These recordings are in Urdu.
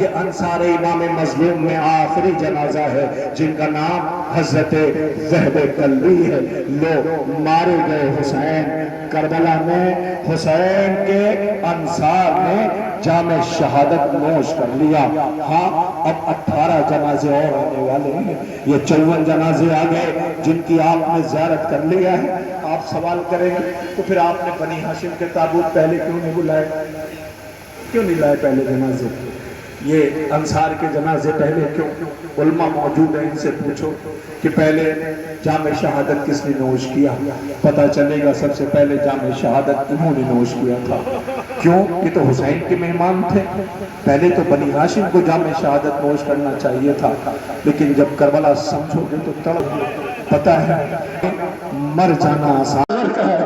یہ انصار امام مظلوم میں آخری جنازہ ہے جن کا نام حضرت وہب کلبی ہے۔ لو مارے گئے حسین کربلا میں، حسین کے انصار نے جام شہادت نوش کر لیا۔ ہاں اب 18 جنازے اور آنے والے ہیں، یہ 54 جنازے آ گئے جن کی آپ نے زیارت کر لیا ہے۔ آپ سوال کریں گے تو پھر آپ نے بنی ہاشم کے تابوت پہلے کیوں نہیں بلائے؟ کیوں نہیں لائے پہلے جنازے؟ یہ انصار کے جنازے پہلے کیوں؟ علماء موجود ہیں، ان سے پوچھو کہ پہلے جام شہادت کس نے نوش کیا، پتہ چلے گا سب سے پہلے جام شہادت انہوں نے نوش کیا تھا۔ کیوں؟ یہ تو حسین کے مہمان تھے، پہلے تو بنی ہاشم کو جام شہادت نوش کرنا چاہیے تھا، لیکن جب کربلا سمجھو گے تو تڑپ۔ پتہ ہے مر جانا آسان کا ہے،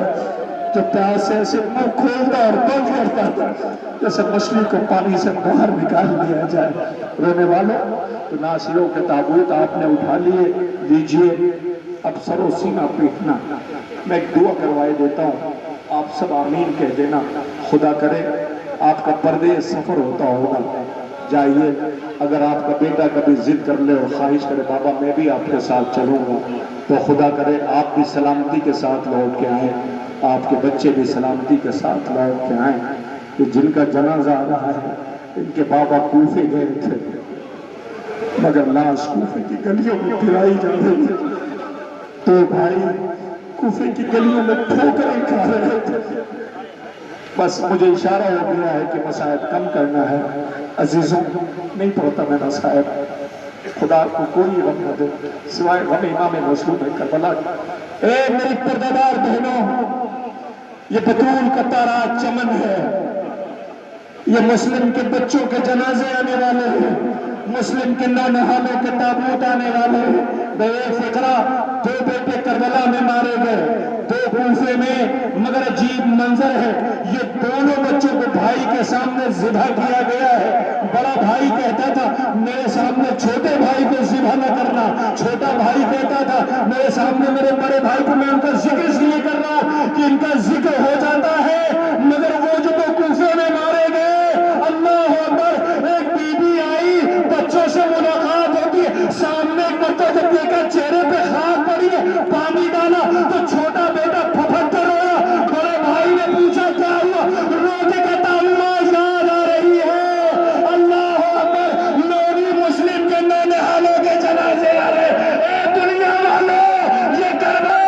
جو پیاسے سے منہ کھولتا اور بند کرتا تھا جیسے مچھلی کو پانی سے باہر نکال لیا جائے۔ رونے والوں تو ناصروں کے تابوت آپ نے اٹھا لیجئے، اب سر و سینہ پیٹنا۔ میں ایک دعا کروائے دیتا ہوں، آپ سب آمین کہہ دینا۔ خدا کرے آپ کا پردے سفر ہوتا ہوگا، جائیے۔ اگر آپ کا بیٹا کبھی ضد کر لے اور خواہش کرے بابا میں بھی آپ کے ساتھ چلوں گا، تو خدا کرے آپ بھی سلامتی کے ساتھ لوٹ کے آئیں، آپ کے بچے بھی سلامتی کے ساتھ لوٹ کے آئیں۔ کہ جن کا جنازہ آ رہا ہے ان کے بابا کوفے گئے تھے، مگر لاش کوفے کی گلیوں میں پھرائی جا رہی تھی، تو بھائی کوفے کی گلیوں میں ٹھوکریں کھا رہے تھے۔ بس مجھے اشارہ ہو گیا ہے کہ مسائب کم کرنا ہے۔ عزیزوں نہیں پڑھتا میں مسائب، خدا کو کوئی غم نہ دے سوائے غم امام مظلوم کربلا۔ اے میری پردہ دار بہنوں، یہ بطول کا تارا چمن ہے، یہ مسلم کے بچوں کے جنازے آنے والے ہیں، مسلم کے نونہالوں کے تابوت آنے والے ہیں۔ بے فقرہ 2 بیٹے کربلا میں مارے گئے، 2 کوفے میں، مگر عجیب منظر ہے، یہ دونوں بچوں کو بھائی کے سامنے ذبح کیا گیا ہے۔ بڑا بھائی کہتا تھا میرے سامنے چھوٹے بھائی کو ذبح نہ کرنا، چھوٹا بھائی کہتا تھا میرے سامنے میرے بڑے بھائی کو، میں ان کا ذکر اس لیے کر رہا ہوں کہ ان کا ذکر ہو جاتا ہے، مگر وہ جو 2 کوفے میں مارے گئے، اللہ اکبر، ایک بی بی آئی، بچوں سے ملاقات ہوتی ہے، سامنے ایک مرتبہ جب دیکھا چہرے پہ خاک پڑی ہے، پانی ڈالا تو چھوٹا بیٹا پھپھٹ کر رویا۔ بڑے بھائی نے پوچھا کیا ہوا، رو کے کہتا اماں یاد آ رہی ہے۔ اللہ اکبر، لوگی مسلم کے نونہالوں کے جنازے آ رہے۔ اے دنیا والوں، یہ کربلا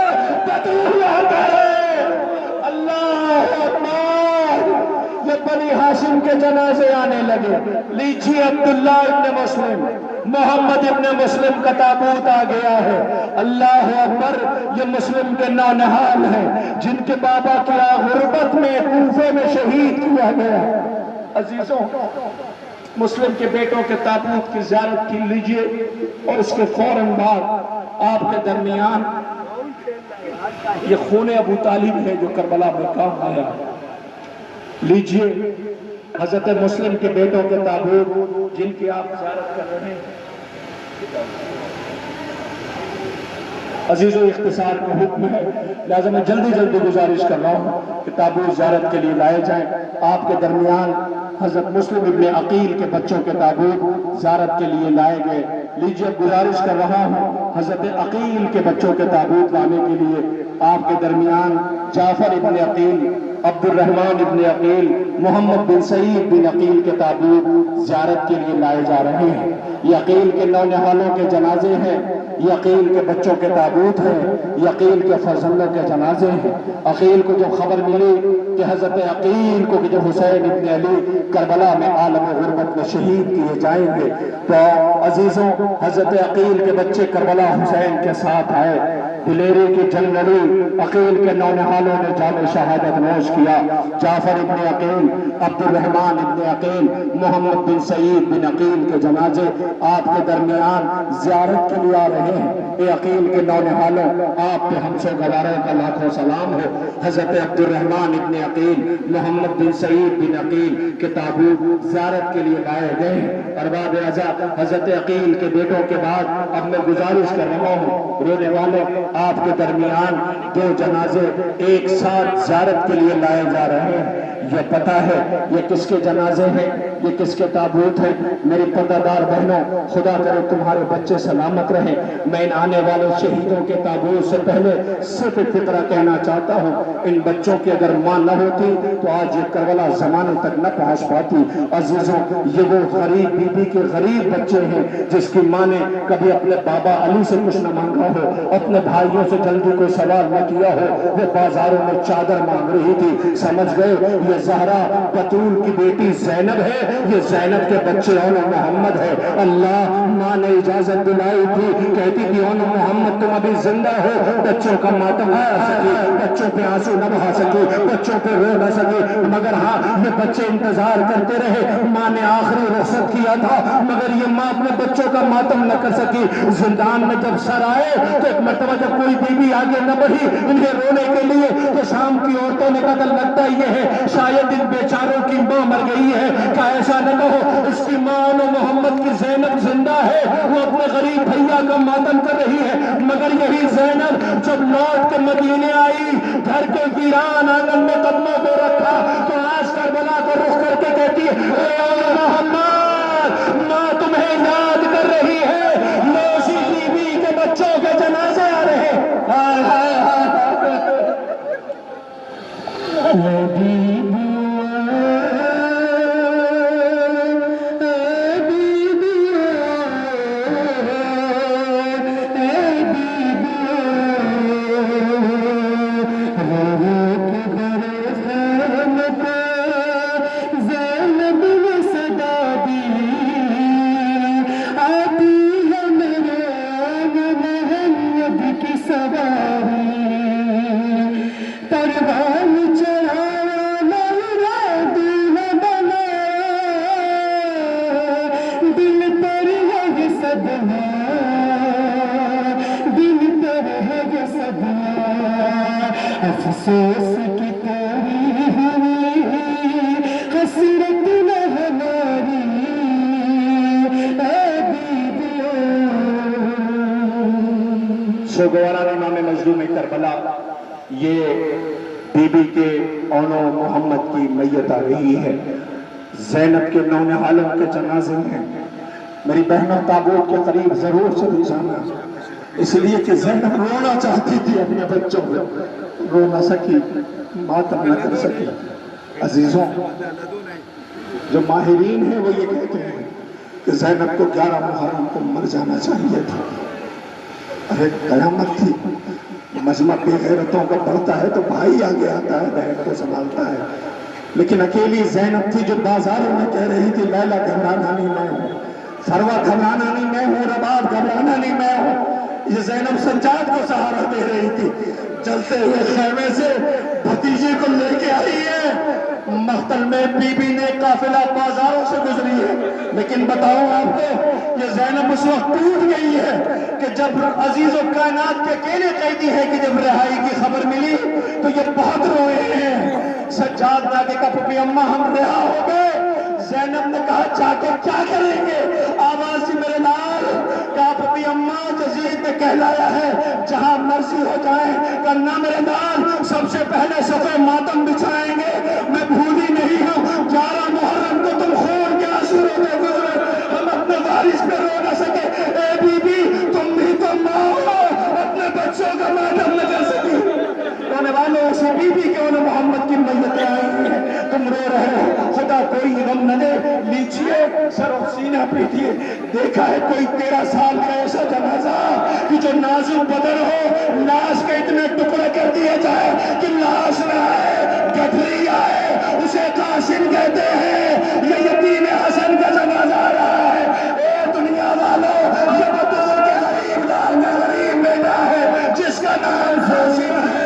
بطول آتا ہے۔ اللہ اکبر، یہ بنی ہاشم کے جنازے آنے لگے۔ لیجیے عبداللہ ابن مسلم، محمد ابن مسلم کا تابوت آ گیا ہے۔ اللہ اکبر، یہ مسلم کے نونہال ہیں جن کے بابا کی غربت میں کوفے میں شہید کیا گیا۔ عزیزوں مسلم کے بیٹوں کے تابوت کی زیارت کی لیجئے، اور اس کے فوراً بعد آپ کے درمیان یہ خون ابو طالب ہے جو کربلا میں کام آیا۔ لیجئے حضرت مسلم کے بیٹوں کے تابوت جن کی آپ زیارت کر رہے ہیں۔ عزیزو اختصار کا حکم ہے، لہذا میں جلدی گزارش کر رہا ہوں کہ تابوت زیارت کے لیے لائے جائیں۔ آپ کے درمیان حضرت مسلم ابن عقیل کے بچوں کے تابوت زیارت کے لیے لائے گئے۔ لیجئے گزارش کر رہا ہوں حضرت عقیل کے بچوں کے تابوت لانے کے لیے آپ کے درمیان جعفر ابن عقیل، عبد الرحمن ابن عقیل، محمد بن سعید بن عقیل کے تابوت زیارت کے لیے لائے جا رہے ہیں۔ یہ عقیل کے نونہالوں کے جنازے ہیں، یہ عقیل کے بچوں کے تابوت ہیں، یہ عقیل کے فرزندوں کے جنازے ہیں۔ عقیل کو جو خبر ملی کہ حضرت عقیل کو کہ جو حسین ابن علی کربلا میں عالم غربت میں شہید کیے جائیں گے، تو عزیزوں حضرت عقیل کے بچے کربلا حسین کے ساتھ آئے۔ دلیری کی جنگ لڑی، عقیل کے نونہالوں نے جام شہادت نوش کیا۔ جعفر ابن عقیل، عبد الرحمن ابن عقیل، محمد بن سعید بن عقیل کے جنازے آپ کے درمیان زیارت کے لیے آ رہے ہیں۔ اے عقیل کے نونہالوں، آپ پہ ہم سوگواروں کا لاکھوں سلام ہو۔ حضرت عبد الرحمن ابن عقیل، محمد بن سعید بن عقیل کے تابوت زیارت کے لیے لائے گئے۔ ارباب اعزاز حضرت عقیل کے بیٹوں کے بعد اب میں گزارش کر رہا ہوں، رونے والوں آپ کے درمیان 2 جنازے ایک ساتھ زیارت کے لیے لائے جا رہے ہیں۔ یہ پتہ ہے یہ کس کے جنازے ہیں، یہ کس کے تابوت ہیں۔ میری پردہ دار بہنوں، خدا کرے تمہارے بچے سلامت رہیں۔ میں ان آنے والے شہیدوں کے تابوت سے پہلے صرف ایک فقرہ کہنا چاہتا ہوں، ان بچوں کی اگر ماں نہ ہوتی تو آج یہ کربلا زمانے تک نہ پہنچ پاتی۔ عزیزوں، یہ وہ غریب بی بی کے غریب بچے ہیں جس کی ماں نے کبھی اپنے بابا علی سے کچھ نہ مانگا ہو، اپنے بھائیوں سے جلدی کوئی سوال نہ کیا ہو، وہ بازاروں میں چادر مانگ رہی تھی۔ سمجھ گئے یہ زہرا بطول کی بیٹی زینب ہے، یہ زینب کے بچے اون محمد ہے۔ اللہ ماں نے اجازت دلائی تھی، کہتی کہ اون محمد تم ابھی زندہ ہو، بچوں کا ماتم نہ کر سکی، بچوں پہ آنسو نہ بہا سکی، بچوں پہ رو نہ سکی، مگر ہاں یہ بچے انتظار کرتے رہے۔ ماں نے آخری رخصت کیا تھا مگر یہ ماں اپنے بچوں کا ماتم نہ کر سکی۔ زندان میں جب سر آئے تو ایک مرتبہ جب کوئی بی بی آگے نہ بڑھی انہیں رونے کے لیے تو شام کی عورتوں نے کہا لگتا یہ ہے شاید ان بیچاروں کی ماں مر گئی ہے۔ کہا ایسا نہ کہو، اس کی ماں محمد کی زینب زندہ ہے، وہ اپنے غریب بھیا کا ماتم کر رہی ہے۔ مگر یہی زینب جب لوٹ کے مدینے آئی، گھر کے ویران آنگن میں قدموں کو رکھا تو آج کربلا کو رخ کر کے کہتی ہے اے محمد، ماں تمہیں یاد کر رہی ہے، موسی بی بی کے بچوں کے جنازے آ رہے ہیں۔ ہائے ہائے ہائے افسوس کی تیری ہوئی حسرت نہ ہماری اے بیبیوں۔ سوگواران امام مظلوم کربلا، یہ بی بی کے اون محمد کی میت آ رہی ہے، زینب کے نونہالوں کے جنازے ہیں۔ میری بہنوں تابوت کے قریب ضرور چلی جانا، اس لیے کہ زینب رونا چاہتی تھی اپنے بچوں کو، رو نہ سکی، ماتم نہ کر سکی۔ عزیزوں، جو ماہرین ہیں وہ یہ کہتے ہیں کہ زینب کو 11 محرم کو مر جانا چاہیے تھا۔ ارے قیامت تھی، مجمع بے غیرتوں کا بڑھتا ہے تو بھائی آگے آتا ہے، بہن کو سنبھالتا ہے، لیکن اکیلی زینب تھی جو بازاروں میں کہہ رہی تھی لیلا گھبرانا نہیں میں ہوں، فروہ گھبرانا نہیں میں ہوں، رباب گھبرانا نہیں میں ہوں۔ یہ زینب سجاد کو سہارا دے رہی تھی، جلتے ہوئے خیمے سے بھتیجے کو لے کے آئی ہے۔ مقتل میں بی بی نے قافلہ بازاروں سے گزری ہے، لیکن بتاؤں آپ کو یہ زینب اس وقت ٹوٹ گئی ہے کہ جب عزیز و کائنات کے اکیلے قیدی ہے کہ جب رہائی کی خبر ملی تو یہ بہت روئے ہیں۔ سجاد نے آگے کہا پھپھی اماں ہم رہا ہو گئے۔ زینب نے کہا جا کے کیا کریں گے؟ آواز سی میرے لال، کہا پھپھی اماں جزید نے کہلایا ہے جہاں مرضی ہو جائیں، کرنا میرے لال سب سے پہلے صفے ماتم بچھائیں گے۔ میں بھولی نہیں ہوں 11 محرم کو تم خون کے آنسو روتے گزرے، ہم اپنے وارث پہ رو نہ سکے۔ اے بی بی تم بھی تو ماں ہو، اپنے بچوں کا ماتم نہ کر سکی۔ رونے والوں اسی بی بی کے اون محمد کی میتیں آئی ہیں، تم رو رہے ہو، خدا کوئی غم نہ دے، لیجئے سر و سینہ پیٹیے۔ دیکھا ہے کوئی 13 سال کا ایسا جنازہ کہ جو نازک بدن ہو، لاش کے اتنے ٹکڑے کر دیے جائے کہ لاش نہ آئے، گٹھری آئے، اسے قاسم کہتے ہیں۔ یہ یتیم حسن کا جنازہ آ رہا ہے۔ اے دنیا والوں، یہ بطور کے غریب لال کا غریب بیٹا ہے جس کا نام قاسم ہے۔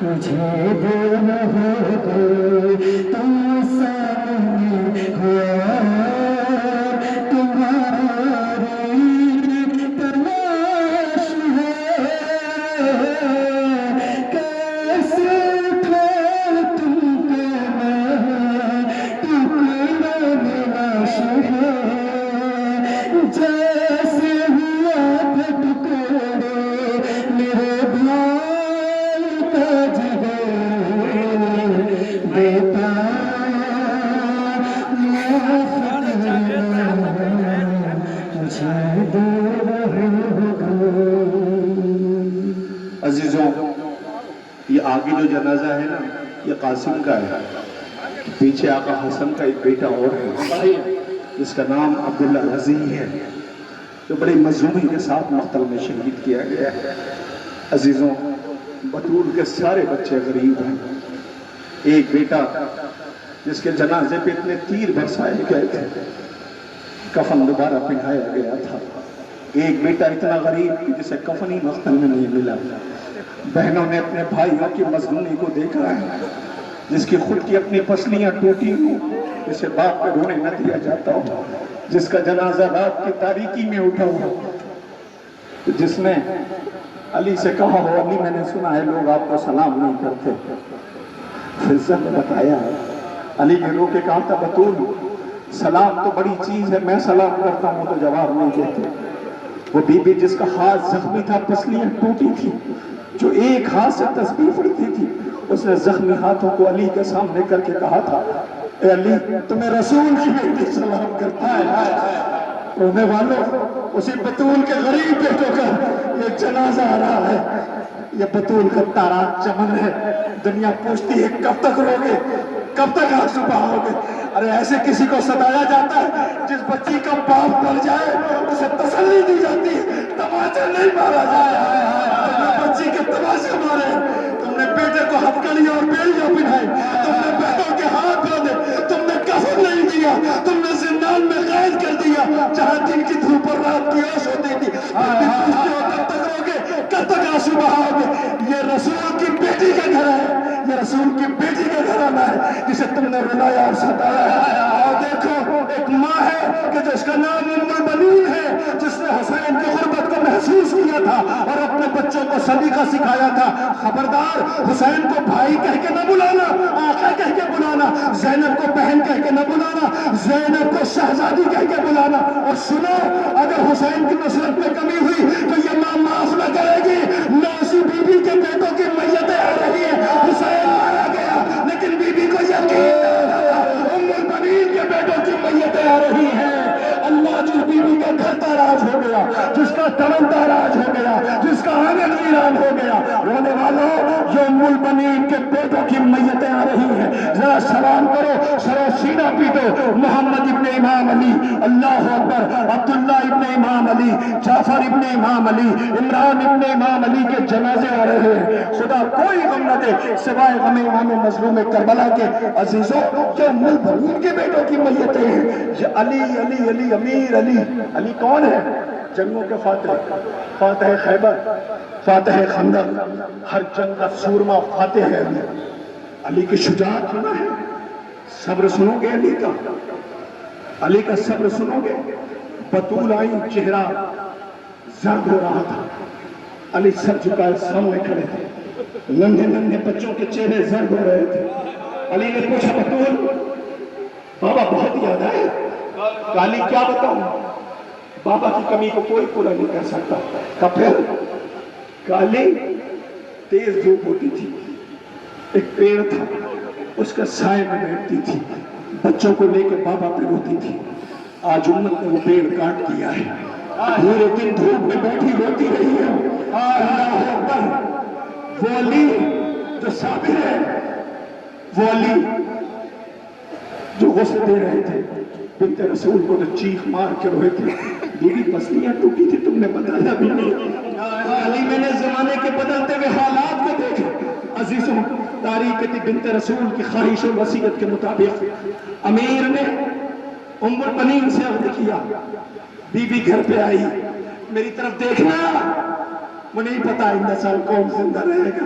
مجھے دور ہو گئے تم سامنے ہوا تمہاری تلاش ہے کیسے اٹھا تم کو میں ٹکڑا لاش ہے جیسے ہوا تھا ٹکڑے میرے بھائی کا جگر بیٹا معاف کرنا مجھے دور ہو گئے۔ عزیزوں، یہ آگے جو جنازہ ہے نا یہ قاسم کا ہے، پیچھے آقا حسن کا ایک بیٹا اور ہے جس کا نام عبداللہ رضی ہے جو بڑی مظلومی کے ساتھ مقتل میں شہید کیا گیا ہے۔ عزیزوں، بطول کے سارے بچے غریب ہیں۔ ایک بیٹا جس کے جنازے پہ اتنے تیر برسائے گئے تھے، کفن دوبارہ پہنایا گیا تھا۔ ایک بیٹا اتنا غریب کہ جسے کفن ہی مقتل میں نہیں ملا۔ بہنوں نے اپنے بھائیوں کی مظلومی کو دیکھا ہے، جس کی خود کی اپنی پسلیاں ٹوٹی ہوں، جسے باپ پہ رونے نہ دیا جاتا ہو، جس کا جنازہ رات کی تاریکی میں اٹھا ہوا، جس نے علی سے کہا ہو علی میں نے سنا ہے لوگ آپ کو سلام نہیں کرتے۔ فضل نے بتایا علی نے رو کے کہا تھا بطول سلام تو بڑی چیز ہے، میں سلام کرتا ہوں تو جواب نہیں دیتے۔ وہ بی بی جس کا ہاتھ زخمی تھا، پسلیاں ٹوٹی تھی، جو ایک ہاتھ سے تسبیح پڑھتی تھی، اس نے زخمی ہاتھوں کو علی کے سامنے کر کے کہا تھا اے علی تمہیں رسول کی بیٹی سلام کرتا ہے۔ رونے والوں، اسی بطول کے غریب بیٹوں کا یہ جنازہ آ رہا ہے۔ یہ بطول کا تارا چمن ہے۔ دنیا پوچھتی ہے کب تک روگے، کب تک آنسو بہاؤگے؟ ارے ایسے کسی کو ستایا جاتا ہے جس بچی کا باپ مر جائے اسے تسلی دی جاتی ہے، تماچا نہیں مارا جائے۔ تم نے بچی کے تماشے مارے، تم نے بیٹے کو ہتھکڑی اور بیڑیاں پہنائی، تم نے بہنوں کے ہاتھ باندھے، تم نے کفن نہیں دیا، تم نے زندان میں قید کر دیا جہاں دن کی دھوپ اور رات کی اوش ہوتی تھی۔ پوچھتے ہو کب تک روگے، کب تک آنسو بہاؤگے؟ یہ رسول کی بیٹی کا گھر ہے، یہ رسول کی بیٹی کا گھرانہ ہے جسے تم نے رلایا اور ستایا ہے۔ اور دیکھو ایک ماں ہے کہ جس کا نام ام البنین ہے، جس نے حسین کی غربت کو محسوس کیا تھا اور اپنے بچوں کو سلیقہ سکھایا تھا۔ خبردار حسین کو بھائی کہہ کے نہ بلانا، آقا کہہ کے بلانا، زینب کو بہن کہہ کے نہ بلانا، زینب کو شہزادی کہہ کے بلانا۔ اور سنو اگر حسین کی نصرت میں کمی ہوئی تو یہ ماں معاف نہ کرے گی۔ نوسی بی بی کے بیٹوں کی میتیں آ رہی ہیں، حسین مارا گیا لیکن بی بی کو یقین ام البنین کے بیٹوں کی میتیں آ رہی ہیں۔ اللہ جس بی بی کا گھر تاراج ہو گیا، جس کا تمن تاراج ہو گیا، جس کا آنگن ویران ہو گیا، رونے والوں یہ ام البنین کے بیٹوں کی میتیں آ رہی ہیں۔ ذرا سلام کرو، سرو سینہ پیٹو۔ محمد ابن امام علی، اللہ اکبر، عبداللہ ابن امام علی، جعفر ابن امام علی، عمران ابن امام علی کے جنازے آ رہے ہیں۔ خدا کوئی غم نہ دے سوائے غم امام مظلوم کربلا کے۔ عزیزوں یہ ام البنین کے بیٹوں کی میتیں ہیں۔ یہ علی علی علی امیر علی۔ علی کون ہے؟ جنگوں کے فاتح، فاتح خیبر، فاتح خندق، ہر جنگ کا سورما فاتح ہے علی۔ علی کی شجاعت سنا ہے، صبر سنو گے علی کا، علی کا صبر سنو گے۔ بطول آئی، چہرہ زرد ہو رہا تھا، علی سر جھکائے سامنے کھڑے تھے، ننھے ننھے بچوں کے چہرے زرد ہو رہے تھے۔ علی نے پوچھا بطول بابا بہت یاد آئے؟ علی کیا بتاؤں، بابا کی کمی کو کوئی پورا نہیں کر سکتا۔ کب پھر علی تیز دھوپ ہوتی تھی، ایک پیڑ تھا اس کا سائے میں بیٹھتی تھی، بچوں کو لے کے بابا پہ روتی تھی۔ آج امت نے وہ پیڑ کاٹ دیا ہے، پورے دن دھوپ میں بیٹھی روتی رہی ہے۔ اللہ اکبر، وہ علی جو صابر ہے، وہ علی جو غسل دے رہے تھے بنت رسول کو، تو چیخ مار کے روئے تھے، بیوی پسلیاں ٹوٹی تھی تم نے بتایا بھی نہیں۔ علی میں نے زمانے کے بدلتے ہوئے حالات کو دیکھا۔ عزیزوں تاریخ بنت رسول کی خواہش و وصیت کے مطابق امیر نے ام البنین سے عہد کیا، بی بی گھر پہ آئی، میری طرف دیکھنا، وہ نہیں پتا آئندہ سال کون زندہ رہے گا۔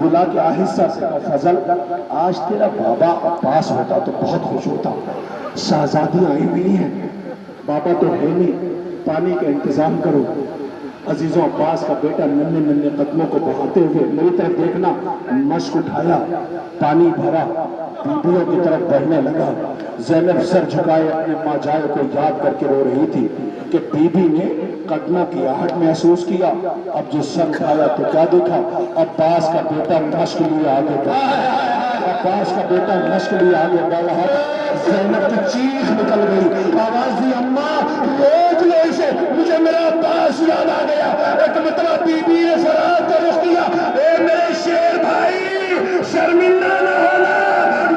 بلا کے آہستہ سے کہا فضل آج تیرا بابا پاس ہوتا تو بہت خوش ہوتا، شہزادیاں آئی ہوئی ہیں، بابا تو ہے نہیں، پانی کا انتظام کرو۔ عزیزوں عباس کا بیٹا ننھے ننھے قدموں کو بڑھاتے ہوئے میری طرف دیکھنا، مشک اٹھایا، پانی بھرا، بیبیوں کی طرف بڑھنے لگا۔ زینب سر جھکائے اپنے ماں جائے کو یاد کر کے رو رہی تھی کہ بی بی نے قدموں کی آہٹ محسوس کیا۔ اب جو سر اٹھایا تو کیا دیکھا، عباس کا بیٹا مشک لیے آگے بڑھا، عباس کا بیٹا مشک لیے آگے بڑھا۔ زینب کی چیخ نکل گئی، آواز دی اماں روک لو اسے، مجھے میرا عباس یاد آ گیا۔ ایک مرتبہ بی بی نے فرات کا رخ کیا، اے میرے شیر بھائی شرمندہ نہ ہونا،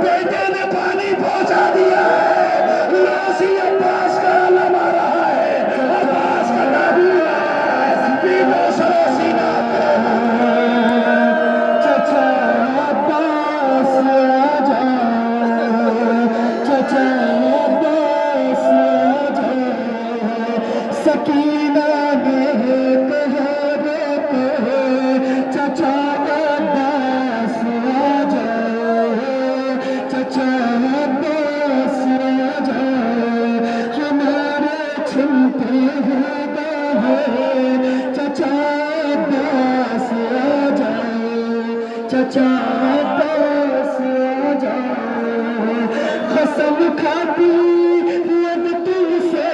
بیٹے نے پانی پہنچا دیا ہے، لاسی عباس کا علم آ رہا ہے، عباس کا نابود آ رہا ہے، بیبو سرو سینہ چچا عباس آجا، چچا عباس آجا، سکینہ نے کہا چچا عباس آجا، چچا عباس آجا، ہمارے چھنتے ہیں باہر، چچا عباس آجا، چچا عباس آجا، قسم کھاتی اب تم سے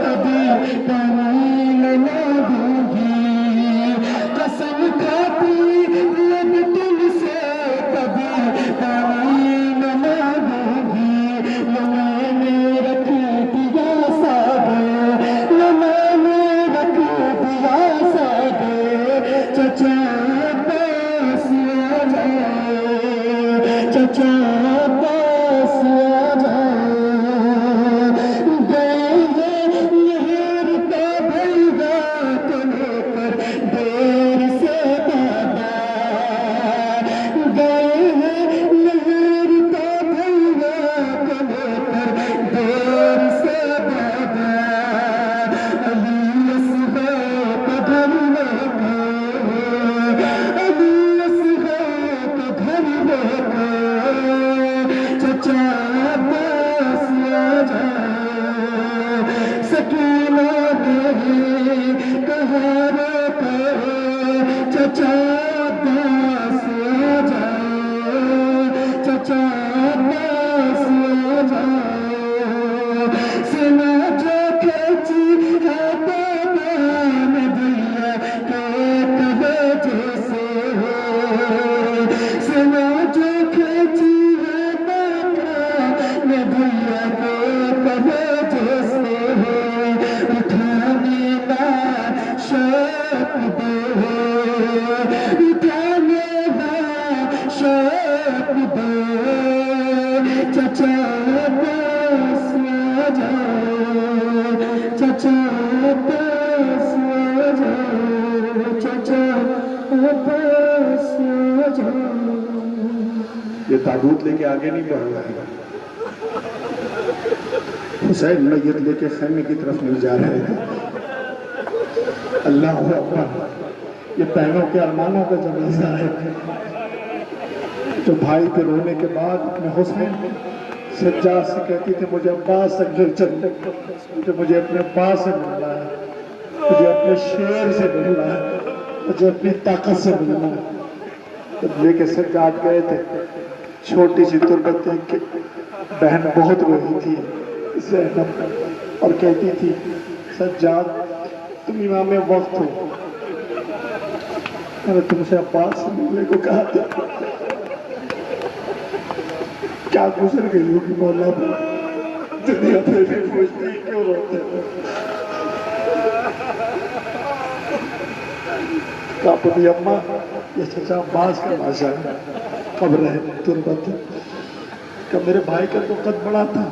کبھی تعمیل نہ دوں گی، قسم کھاتی اب تم سے کبھی تعمیل نہ دوں گی، نہ میں نے رکھ دیا ساگر، نہ میں نے رکھ دیا ساگر، چچا عباس آجا، چچا عباس آجا، گئے ہیں نہر کا بھیگا کنے پر دیر سے بابا، گئے ہیں نہر کا بھیگا کنے پر دیر سے بابا، علی اصغر کا گھر لے کر، علی اصغر کا گھر لے کر، چچا عباس آجا، سکینہ نے کہا رو کر، چچا عباس آجا، چچا عباس آجا، سنا جو کھینچی ہے بابا نے بھیا کے وجہ سے، سنا جو کھینچی ہے بابا نے بھیا کے وجہ سے، اٹھانے کا شوق دے، اٹھانے کا شوق دے، چچا عباس آجا، چچا عباس آجا، چچا عباس آجا۔ یہ تابوت لے کے آگے نہیں بڑھ رہا ہے، حسین میت لے کے خیمے کی طرف نہیں جا رہے ہیں۔ اللہ اکبر، یہ بہنوں کے ارمانوں کا جنازہ ہے، جو بھائی کے رونے کے بعد اپنے حسین سجاد سے کہتی تھی مجھے عباس تک لے چل، مجھے اپنے عباس سے ملنا ہے، مجھے اپنے شیر سے ملنا ہے، مجھے اپنی طاقت سے ملنا ہے۔ جب لے کے سجاد گئے تھے، چھوٹی سی تربت دیکھ کے بہن بہت روئی تھی زینب، اور کہتی تھی سجاد تم امام وقت ہو، میں نے تم سے عباس سے ملنے کو کہا تھا، کیا گزر گئی ہوگی مولا پر، دنیا پھر بھی پوچھتی کیوں روتے ہو؟ کہا پتی اماں یہ چچا عباس کا لاشا ہے، قبر ہے تربت ہے۔ کہ میرے بھائی کا تو قد بڑا تھا،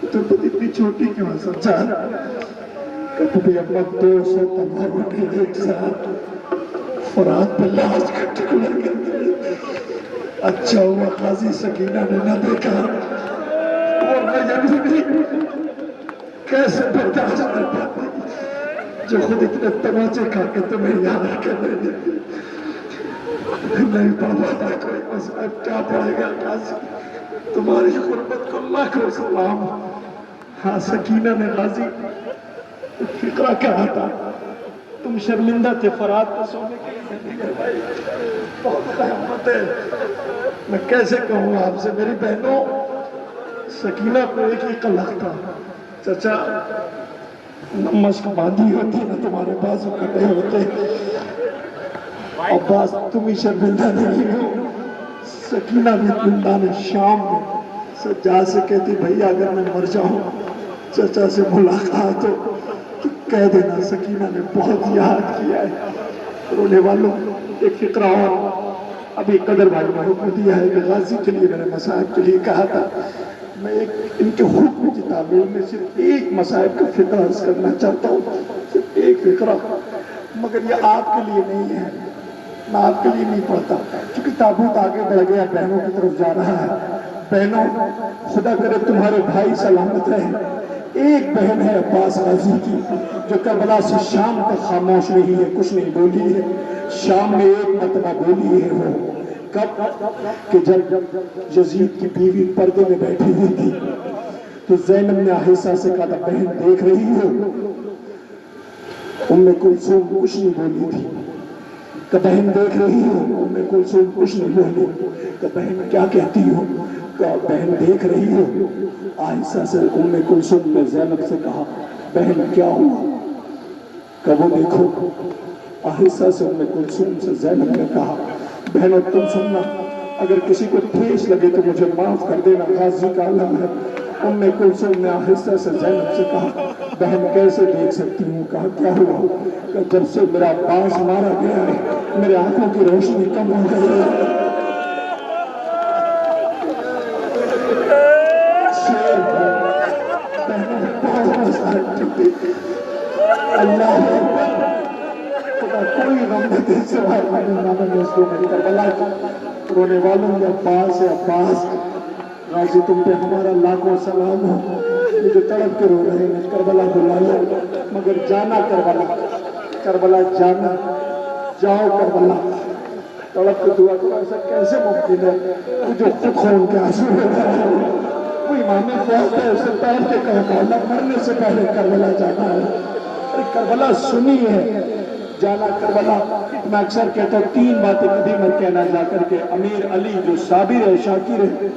تربت اتنی چھوٹی کیوں ہے سجاد؟ کہ اماں 200 تلوار اٹھے ایک ساتھ فرات پہ لاش کا ٹکڑا کرتے، اچھا ہوا قاضی سکینہ نے نہ دیکھا، ورنہ یہ بھی کیسے برداشت کر پاتی جو خود اتنے تماچے کھا کے تمہیں یاد کر رہے تھے۔ نہیں بابا کوئی مصائب کیا پڑے گا غازی، تمہاری قربت کو لاکھوں سلام۔ ہاں سکینہ نے غازی فقرہ کہا تھا، تم شرمندہ تھے فرات میں سونے کے لیے بھائی، بہت رحمت ہے۔ میں کیسے کہوں آپ سے میری بہنوں، سکینہ کو ایک ہی قلق تھا، چچا نہ مشق باندھی ہوتی نہ تمہارے بازو کٹے ہوتے، عباس تم ہی شرمندہ نہیں ہو۔ سکینہ بھی زندان شام میں سجاد سے کہتی بھئی اگر میں مر جاؤں چچا سے ملاقات ہو تو کہہ دینا سکینہ نے بہت یاد کیا ہے۔ رونے والوں ایک فقرہ اور ابھی قدر بھائی نے حکم دیا ہے کہ غازی کے لیے میں نے مصائب کے لیے کہا تھا، میں ان کے حکم کی تعمیل میں صرف ایک مصائب کا فقرہ عرض کرنا چاہتا ہوں، صرف ایک فقرہ، مگر یہ آپ کے لیے نہیں ہے، میں آپ کے لیے نہیں پڑھتا کیونکہ تابوت آگے بڑھ گیا، بہنوں کی طرف جا رہا ہے۔ بہنوں خدا کرے تمہارے بھائی سلامت رہے۔ ایک بہن ہے عباس غازی کی جو کربلا سے شام تک خاموش رہی ہے، کچھ نہیں بولی ہے۔ شام میں ایک مرتبہ بولی ہے وہ، کب کہ جب یزید کی بیوی پردے میں بیٹھی ہوئی تھی تو زینب نے آہستہ سے کہا تھا بہن دیکھ رہی ہو؟ ام کلثوم کچھ نہیں بولی تھی کہ بہن دیکھ رہی ہو؟ ام کلثوم کچھ نہیں بولی کہ بہن کیا کہتی ہو؟ کہ بہن دیکھ رہی ہو؟ آہستہ سے ام کلثوم نے زینب سے کہا بہن کیا ہوا؟ کہ وہ دیکھو۔ آہستہ سے ام کلثوم سے زینب نے کہا بہنوں تم سننا، اگر کسی کو ٹھیس لگے تو مجھے معاف کر دینا، غازی کا علم ہے۔ ام کلثوم نے آہستہ سے زینب سے کہا بہن کیسے دیکھ سکتی ہوں؟ کہا کیا ہوا؟ کہ جب سے میرا عباس مارا گیا ہے میرے آنکھوں کی روشنی کم ہو گئی ہے۔ اللہ کوئی غم نہ دے سوائے نام نسلوں میں کربلا رونے والوں میں عباس ہے۔ عباس غازی تم پہ ہمارا لاکھوں سلام ہو، یہ جو تڑپ کے رو رہے ہیں کربلا بلا لو، مگر جانا کربلا، کربلا جانا، جاؤ کربلا۔ تڑپ کے دعا کرو، ایسا کیسے ممکن ہے جو خود خون کے آنسو ہو رہا ہے؟ کوئی امام فوت ہے اسے تڑپ کے کہا اللہ مرنے سے پہلے کربلا جانا ہے۔ کربلا سنی ہے، جانا کربلا۔ میں اکثر کہتا ہوں تین باتیں کبھی مت کہنا جا کر کے، امیر علی جو صابر ہے، شاکر ہے،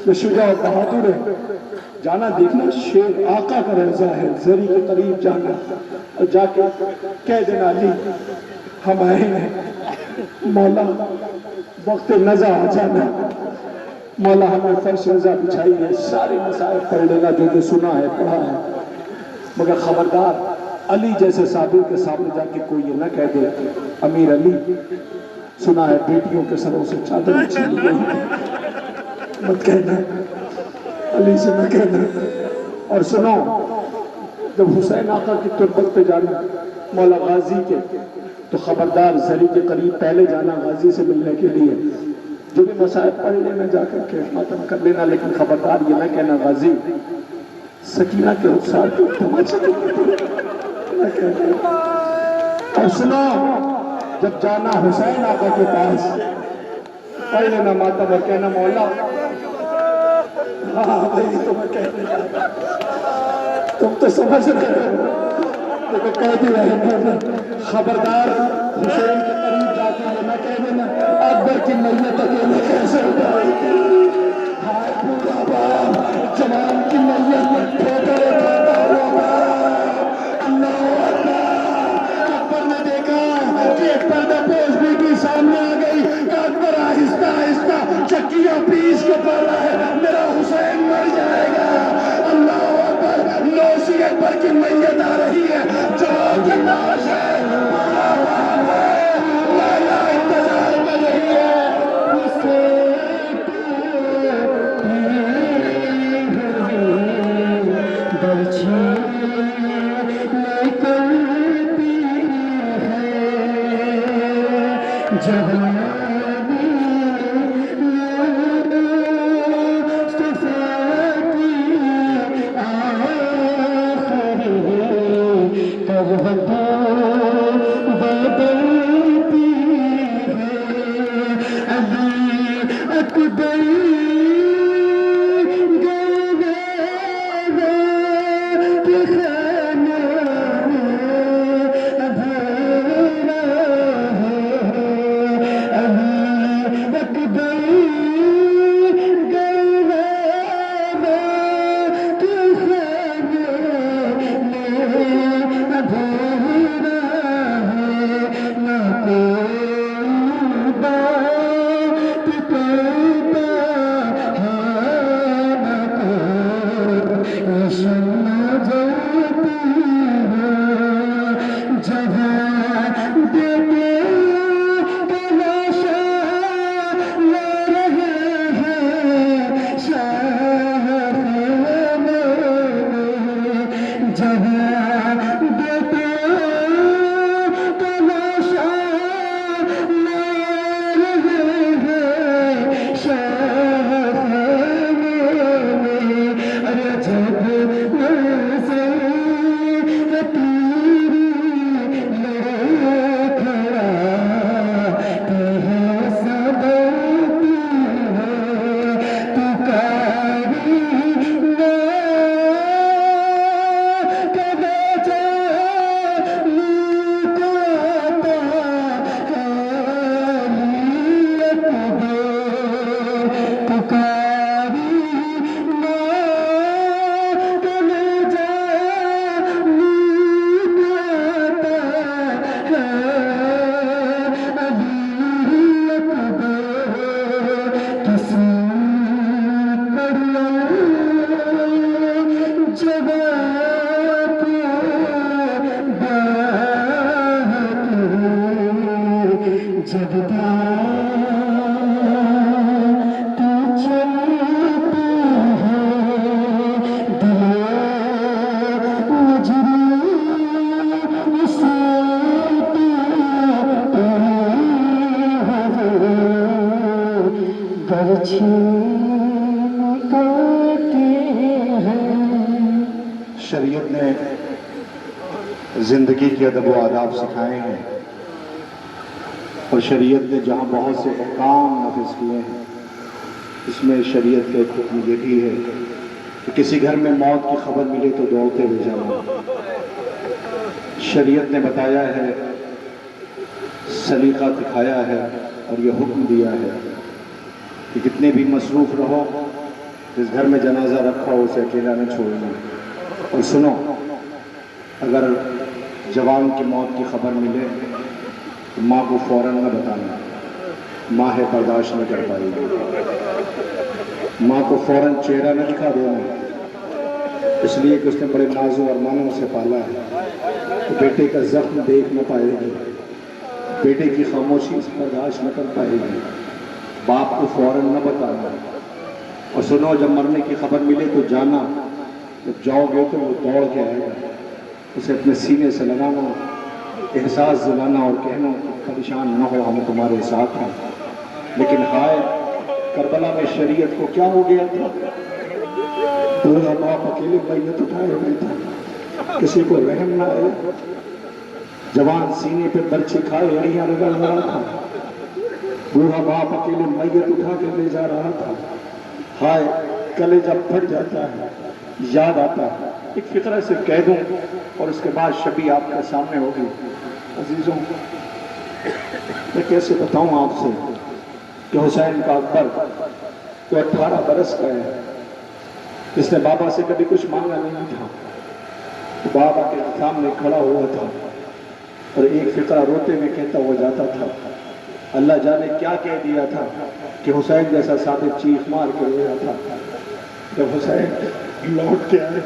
جو شجاع و بہادر ہے، جانا دیکھنا شیر آقا کا رضا ہے، زری کے قریب جانا اور جا کے کہہ دینا علی ہم آئے ہیں، مولا وقت نزا آ جانا، مولا ہمیں فرش رضا بچھائی ہے، سارے مسائل پڑھ لینا جو جو سنا ہے پڑھا ہے، مگر خبردار علی جیسے صابر کے سامنے جا کے کوئی یہ نہ کہہ دے امیر علی سنا ہے بیٹیوں کے سروں سے چادر چھین گئی، مت کہنا، علی سے نہ کہنا۔ اور سنو جب حسین آقا کی تربت پہ جانا مولا غازی کے تو خبردار زری کے قریب پہلے جانا غازی سے ملنے کے لیے، جو بھی مسائل پڑھ لینا جا کر کے ماتم کر لینا، لیکن خبردار یہ نہ کہنا غازی سکینہ کے رخسار کو تماچا نہ کہنا۔ اور سنو جب جانا حسین آقا کے پاس پڑھ لینا ماتم اور کہنا مولا، ہاں بھائی تمہیں کہنے جانا، تم تو سمجھ رہے ہو لیکن کہہ دیا ہے خبردار حسین کے قریب جا کے یہ نہ کہہ دینا اکبر کی میت اکیلے کیسے اٹھائی تھی، ہائے پورا باپ جوان کی میت ٹھوکرے کھاتا ہوا اللہ اکبر۔ اکبر نے دیکھا کہ ایک پردہ پوش بی بی سامنے آ گئی، اکبر آہستہ آہستہ چکیاں پیس کے پڑھ رہا ہے میرا حسین مر جائے گا، اللہ اکبر نوسی اکبر کی میت آ رہی ہے جو کہ لاش ہے، پورا باپ ہے لالا انتظار کر رہی ہے۔ خانے میں اندھیرا ہے ابھی ایک گئی گئی ہے موت خانے میں اندھیرا ہے نہ کوئی بات کرتا ہے نہ کوئی سمجھتی ہے جہاں بیٹے تلاشا لے رہے ہیں شہر میں جہاں بیٹے تلاشا لے رہے ہیں شہر میں ارے جب نظر تیری لے کھڑا تیرے صدرتی ہے پکاری نہ کبھی جانی کو آتا ہے لیت دے پکاری نہ کبھی جانی کو آتا ہے لیت دے کسی جواب جب تو چلتی ہے دل مجری سیتی گرچہ نکلتی ہے شریعت نے زندگی کے ادب و آداب سکھائے ہیں اور شریعت نے جہاں بہت سے احکام نافذ کیے ہیں اس میں شریعت کا ایک حکم یہ بھی ہے کہ کسی گھر میں موت کی خبر ملے تو دوڑتے ہوئے جانا۔ شریعت نے بتایا ہے، سلیقہ دکھایا ہے اور یہ حکم دیا ہے کہ کتنے بھی مصروف رہو جس گھر میں جنازہ رکھا ہو اسے اکیلا نہ چھوڑنا۔ اور سنو، اگر جوان کی موت کی خبر ملے تو ماں کو فوراً نہ بتانا، ماں ہے برداشت نہ کر پائے گی۔ ماں کو فوراً چہرہ نہ دکھا دینا، اس لیے کہ اس نے بڑے نازوں اور مانوں سے پالا ہے، تو بیٹے کا زخم دیکھ نہ پائے گی، بیٹے کی خاموشی سے برداشت نہ کر پائے گی۔ باپ کو فوراً نہ بتانا۔ اور سنو، جب مرنے کی خبر ملے تو جانا، جب جاؤ گے تو وہ دوڑ کے آئے گا، اسے اپنے سینے سے لگانا، احساس دلانا اور کہنا کہ پریشان نہ ہو، ہم تمہارے ساتھ ہیں۔ لیکن ہائے، کربلا میں شریعت کو کیا ہو گیا تھا؟ بوڑھا باپ اکیلے میت اٹھائے ہوئے تھا، کسی کو رحم نہ آئے، جوان سینے پہ برچھی کھائے اڑیاں رگڑ رہا تھا، بوڑھا باپ اکیلے میت اٹھا کے لے جا رہا تھا۔ ہائے، کلیجہ پھٹ جاتا ہے، یاد آتا ہے۔ ایک فقرہ سے کہہ دوں اور اس کے بعد شبی آپ کے سامنے ہوگی۔ عزیزوں، میں کیسے بتاؤں آپ سے کہ حسین کا اکبر تو 18 برس کا ہے، جس نے بابا سے کبھی کچھ مانگا نہیں تھا، تو بابا کے سامنے کھڑا ہوا تھا اور ایک فقرہ روتے میں کہتا ہوا جاتا تھا، اللہ جانے کیا کہہ دیا تھا کہ حسین جیسا ثابت چیخ مار کے رویا تھا۔ جب حسین لوٹ کے آئے،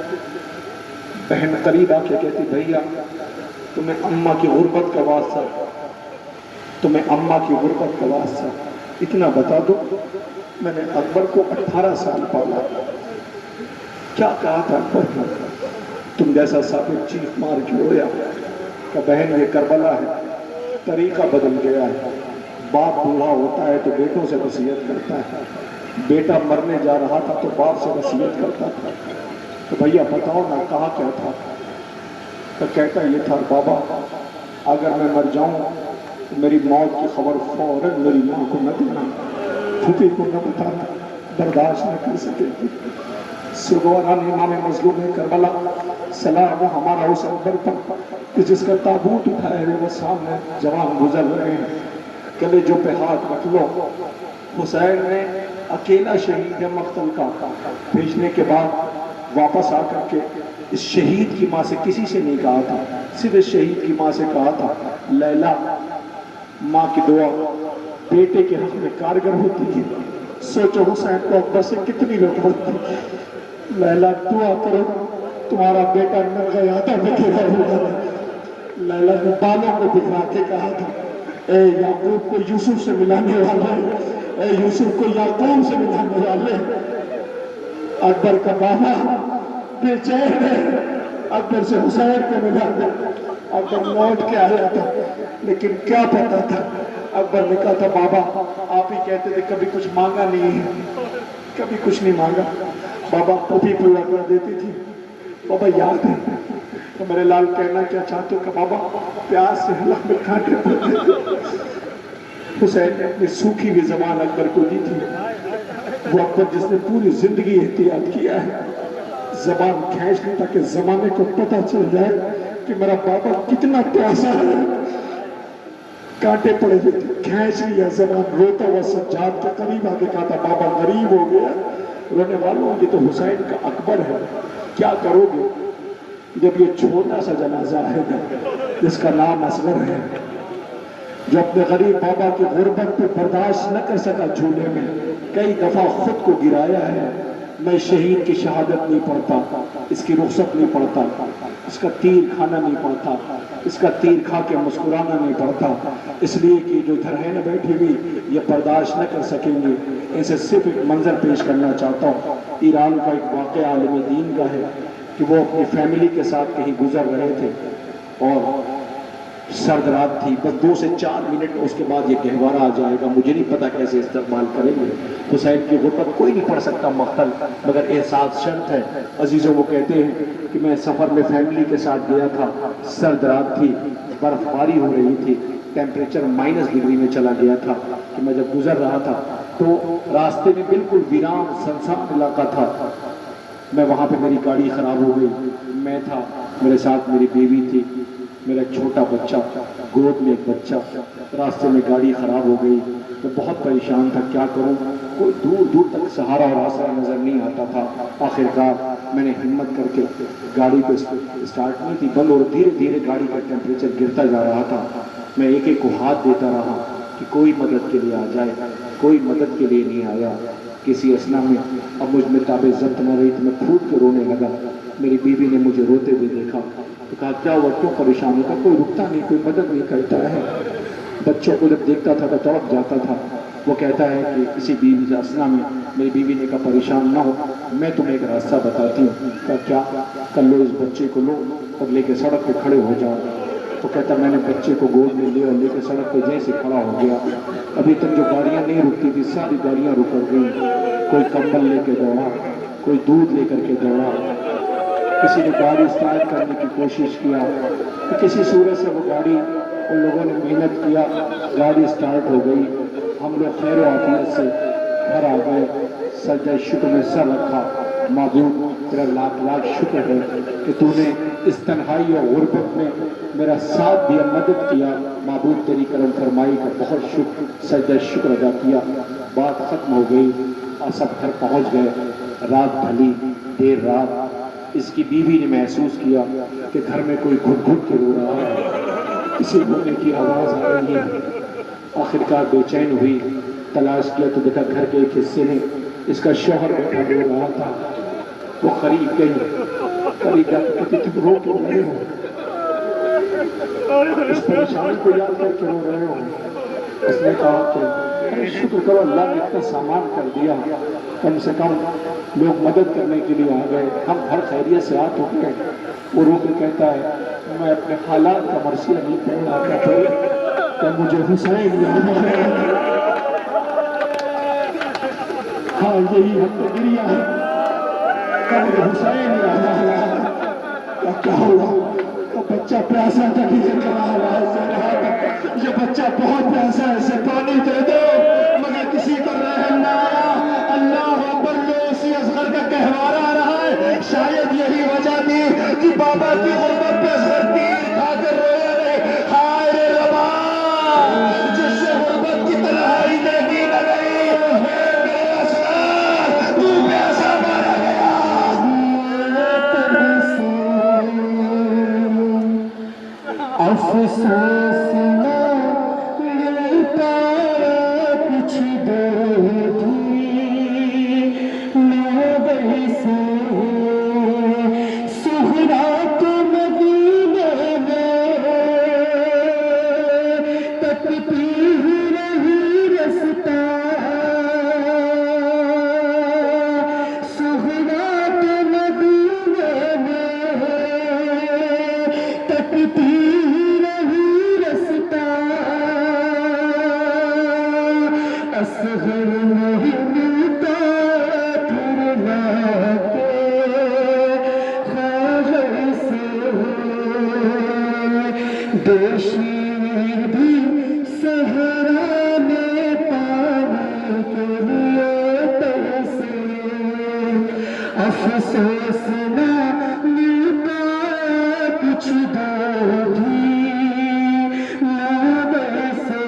بہن قریب آ کے کہتی، بھیا تمہیں اماں کی غربت کا واسطہ، تمہیں اماں کی غربت کا واسطہ اتنا بتا دو، میں نے اکبر کو 18 سال پالا، کیا کہا تھا اکبر کو؟ تم جیسا ثابت چیخ مار کے رویا کہ بہن یہ کربلا ہے، طریقہ بدل گیا ہے۔ باپ بوڑھا ہوتا ہے تو بیٹوں سے وصیت کرتا ہے، بیٹا مرنے جا رہا تھا تو باپ سے وصیت کرتا تھا۔ تو بھیا بتاؤ نہ کہا کیا تھا؟ تو کہتا یہ تھا، بابا اگر میں مر جاؤں تو میری موت کی خبر فوراً میری ماں کو نہ دینا، پھوپھی کو نہ بتانا، برداشت نہ کر سکے گی۔ سگوران امام مظلوم کربلا سلام ہو ہمارا اس اکبر پر کہ جس کا تابوت اٹھائے ہوئے وہ سامنے جوان گزر رہے ہیں. کلیجوں پہ ہاتھ رکھ لو. حسین نے اکیلا شہید مقتل کا بھیجنے کے بعد واپس آ کر کے اس شہید کی ماں سے کسی سے نہیں کہا تھا, صرف اس شہید کی ماں سے کہا تھا لیلا ماں کی دعا بیٹے کے حق میں کارگر ہوتی ہے. سوچو حسین کو اکبر سے کتنی رغبت تھی. لیلا دعا کرو تمہارا بیٹا مر گیا تھا بکھرا ہوا. لیلا نے بالوں کو بکھرا کے کہا تھا اے یعقوب کو یوسف سے ملانے والے, اے یوسف کو یعقوب سے ملانے والے. اکبر کا بابا بے چین ہے, اکبر سے حسین کو ملا دے. اکبر لوٹ کے آیا تھا لیکن کیا پتا تھا, اکبر نے کہا تھا بابا آپ ہی کہتے تھے کبھی کچھ مانگا نہیں ہے, کبھی کچھ نہیں مانگا. بابا پوپھی پورا کر دیتی تھی. بابا یاد ہے تو میرے لال کہنا کیا چاہتے ہو کہ بابا پیاس سے حلق میں کانٹے پڑتے تھے. حسین نے اپنی سوکھی ہوئی زبان اکبر کو دی تھی. وہ اکبر جس نے پوری زندگی احتیاط کیا ہے زبان کھینچ لی تاکہ زمانے کو پتہ چل جائے کہ میرا بابا کتنا پیاسا ہے. کانٹے پڑے ہوئے تھے, کھینچ لیا زبان. روتا ہوا سجاد کے قریب آ کے کہا تھا بابا غریب ہو گیا. رونے والوں یہ تو حسین کا اکبر ہے, کیا کرو گے جب یہ چھوٹا سا جنازہ ہے جس کا نام اصغر ہے, جو اپنے غریب بابا کی غربت پہ برداشت نہ کر سکا جھولے میں, کئی دفعہ خود کو گرایا ہے. میں شہید کی شہادت نہیں پڑھتا, اس کی رخصت نہیں پڑھتا, اس کا تیر کھانا نہیں پڑھتا, اس کا تیر کھا کے مسکرانا نہیں پڑتا, اس لیے کہ جو ادھر ہے نا بیٹھی ہوئی یہ برداشت نہ کر سکیں گے. اسے صرف ایک منظر پیش کرنا چاہتا ہوں. ایران کا ایک واقعہ عالم دین کا ہے کہ وہ اپنی فیملی کے ساتھ کہیں گزر رہے تھے اور سرد رات تھی, بس 2 سے 4 منٹ اس کے بعد یہ گہوارہ آ جائے گا, مجھے نہیں پتا کیسے استقبال کریں گے. حسین کی غربت کوئی نہیں پڑھ سکتا مقتل, مگر احساس شرط ہے. عزیزوں وہ کہتے ہیں کہ میں سفر میں فیملی کے ساتھ گیا تھا, سرد رات تھی, برف باری ہو رہی تھی, ٹیمپریچر -ڈگری میں چلا گیا تھا. کہ میں جب گزر رہا تھا تو راستے میں بالکل ویران سنسان علاقہ تھا. میں وہاں پہ میری گاڑی خراب ہو گئی, میں تھا, میرے ساتھ میری بیوی تھی, میرا چھوٹا بچہ, گود میں ایک بچہ. راستے میں گاڑی خراب ہو گئی, میں بہت پریشان تھا, کیا کروں, کوئی دور دور تک سہارا اور آسرا نظر نہیں آتا تھا. آخرکار میں نے ہمت کر کے گاڑی کو اسٹارٹ نہیں تھی بند, اور دھیرے دھیرے گاڑی کا ٹیمپریچر گرتا جا رہا تھا. میں ایک ایک کو ہاتھ دیتا رہا کہ کوئی مدد کے لیے آ جائے, کوئی مدد کے لیے نہیں آیا. کسی اسنا میں اب مجھ میں تابع ضبط نہ رہی تو میں پھوٹ کے رونے لگا. میری بیوی نے مجھے روتے ہوئے دیکھا تو کہا کیا ہوا, کیوں پریشان ہوتا, کوئی رکتا نہیں, کوئی مدد نہیں کرتا ہے. بچوں کو جب دیکھتا تھا تو تڑپ جاتا تھا. وہ کہتا ہے کہ اسی بیوی سے اسنا میں میری بیوی نے کہا پریشان نہ ہو, میں تمہیں ایک راستہ بتاتی ہوں. کہا کیا؟ کل لو اس بچے کو لو اور لے کے سڑک پہ کھڑے ہو جاؤ. تو کہتا میں نے بچے کو گود میں لیا اور لے کے سڑک پہ جیسے کھڑا ہو گیا, ابھی تک جو گاڑیاں نہیں رکتی تھی ساری گاڑیاں رک گئی. کوئی کمبل لے کے دوڑا, کوئی دودھ لے کر کے دوڑا, کسی نے گاڑی اسٹارٹ کرنے کی کوشش کیا, کسی صورت سے وہ گاڑی, ان لوگوں نے محنت کیا, گاڑی اسٹارٹ ہو گئی. ہم لوگ خیر و عافیت سے گھر آ گئے, سجدہ شکر میں سر رکھا. معبود تیرا لاکھ لاکھ شکر ہے کہ تو نے اس تنہائی اور غربت میں میرا ساتھ دیا, مدد کیا. معبود تیری کرم فرمائی کا بہت شکر, سجدہ شکر ادا کیا. بات ختم ہو گئی اور سب گھر پہنچ گئے. رات ڈھلی, دیر رات. اس کی بیوی نے محسوس کیا کہ گھر میں کوئی گھٹ گھٹ کے رو رہا ہے, کسی رونے کی آواز آ رہی ہے. آخرکار بے چین ہوئی, تلاش کیا تو دیکھا گھر کے ایک حصے میں اس کا شوہر بیٹھا رو رہا تھا. وہ قریب گئی, قریب جا کے کہتی تم رو کیوں رہے ہو, اس پریشانی کو یاد کر کے رو رہے ہو. اس نے کہا کہ شکر کرو اللہ نے اتنا سامان کر دیا, کم سے کم لوگ مدد کرنے کے لیے آ گئے, ہم ہر خیریت سے ہاتھ اٹھ گئے. وہ رو کے کہتا ہے میں اپنے حالات کا مرثیہ نہیں پڑھ رہا تھا کہ مجھے حسین یاد آ رہا ہے. ہاں یہی ہم نے گریا ہے, مجھے حسین یاد آ رہا ہے. کیا ہوا, تو بچہ پیاسا تھا کہ یہ کہا یہ بچہ بہت پیاسا ہے, اسے پانی دے دو, مگر کسی کو رحم نہ آیا. اللہ اکبر, لو اسی اصغر تک گہوارہ آ رہا ہے. شاید یہی وجہ تھی کہ بابا کی غربت پہ اصغر تیر کھا کر رویا نہیں. ہائے رے ربا جس سے غربت کی تنہائی دیکھی نہ گئی, میرے اسرار تو پیاسا مارا گیا. افسوس نہ ملتا کچھ دیر بھی میں ویسے سہرا کے مدینے میں تکتی رہی رستا. سہرا کے مدینے میں تکتی اصغر نہیں ملتا پھر لا کے خواہر سے. بے شیر بھی صحرا میں پانی کے لیے ترسے. افسوس نہ ملتا کچھ دور بھی نہ ویسے.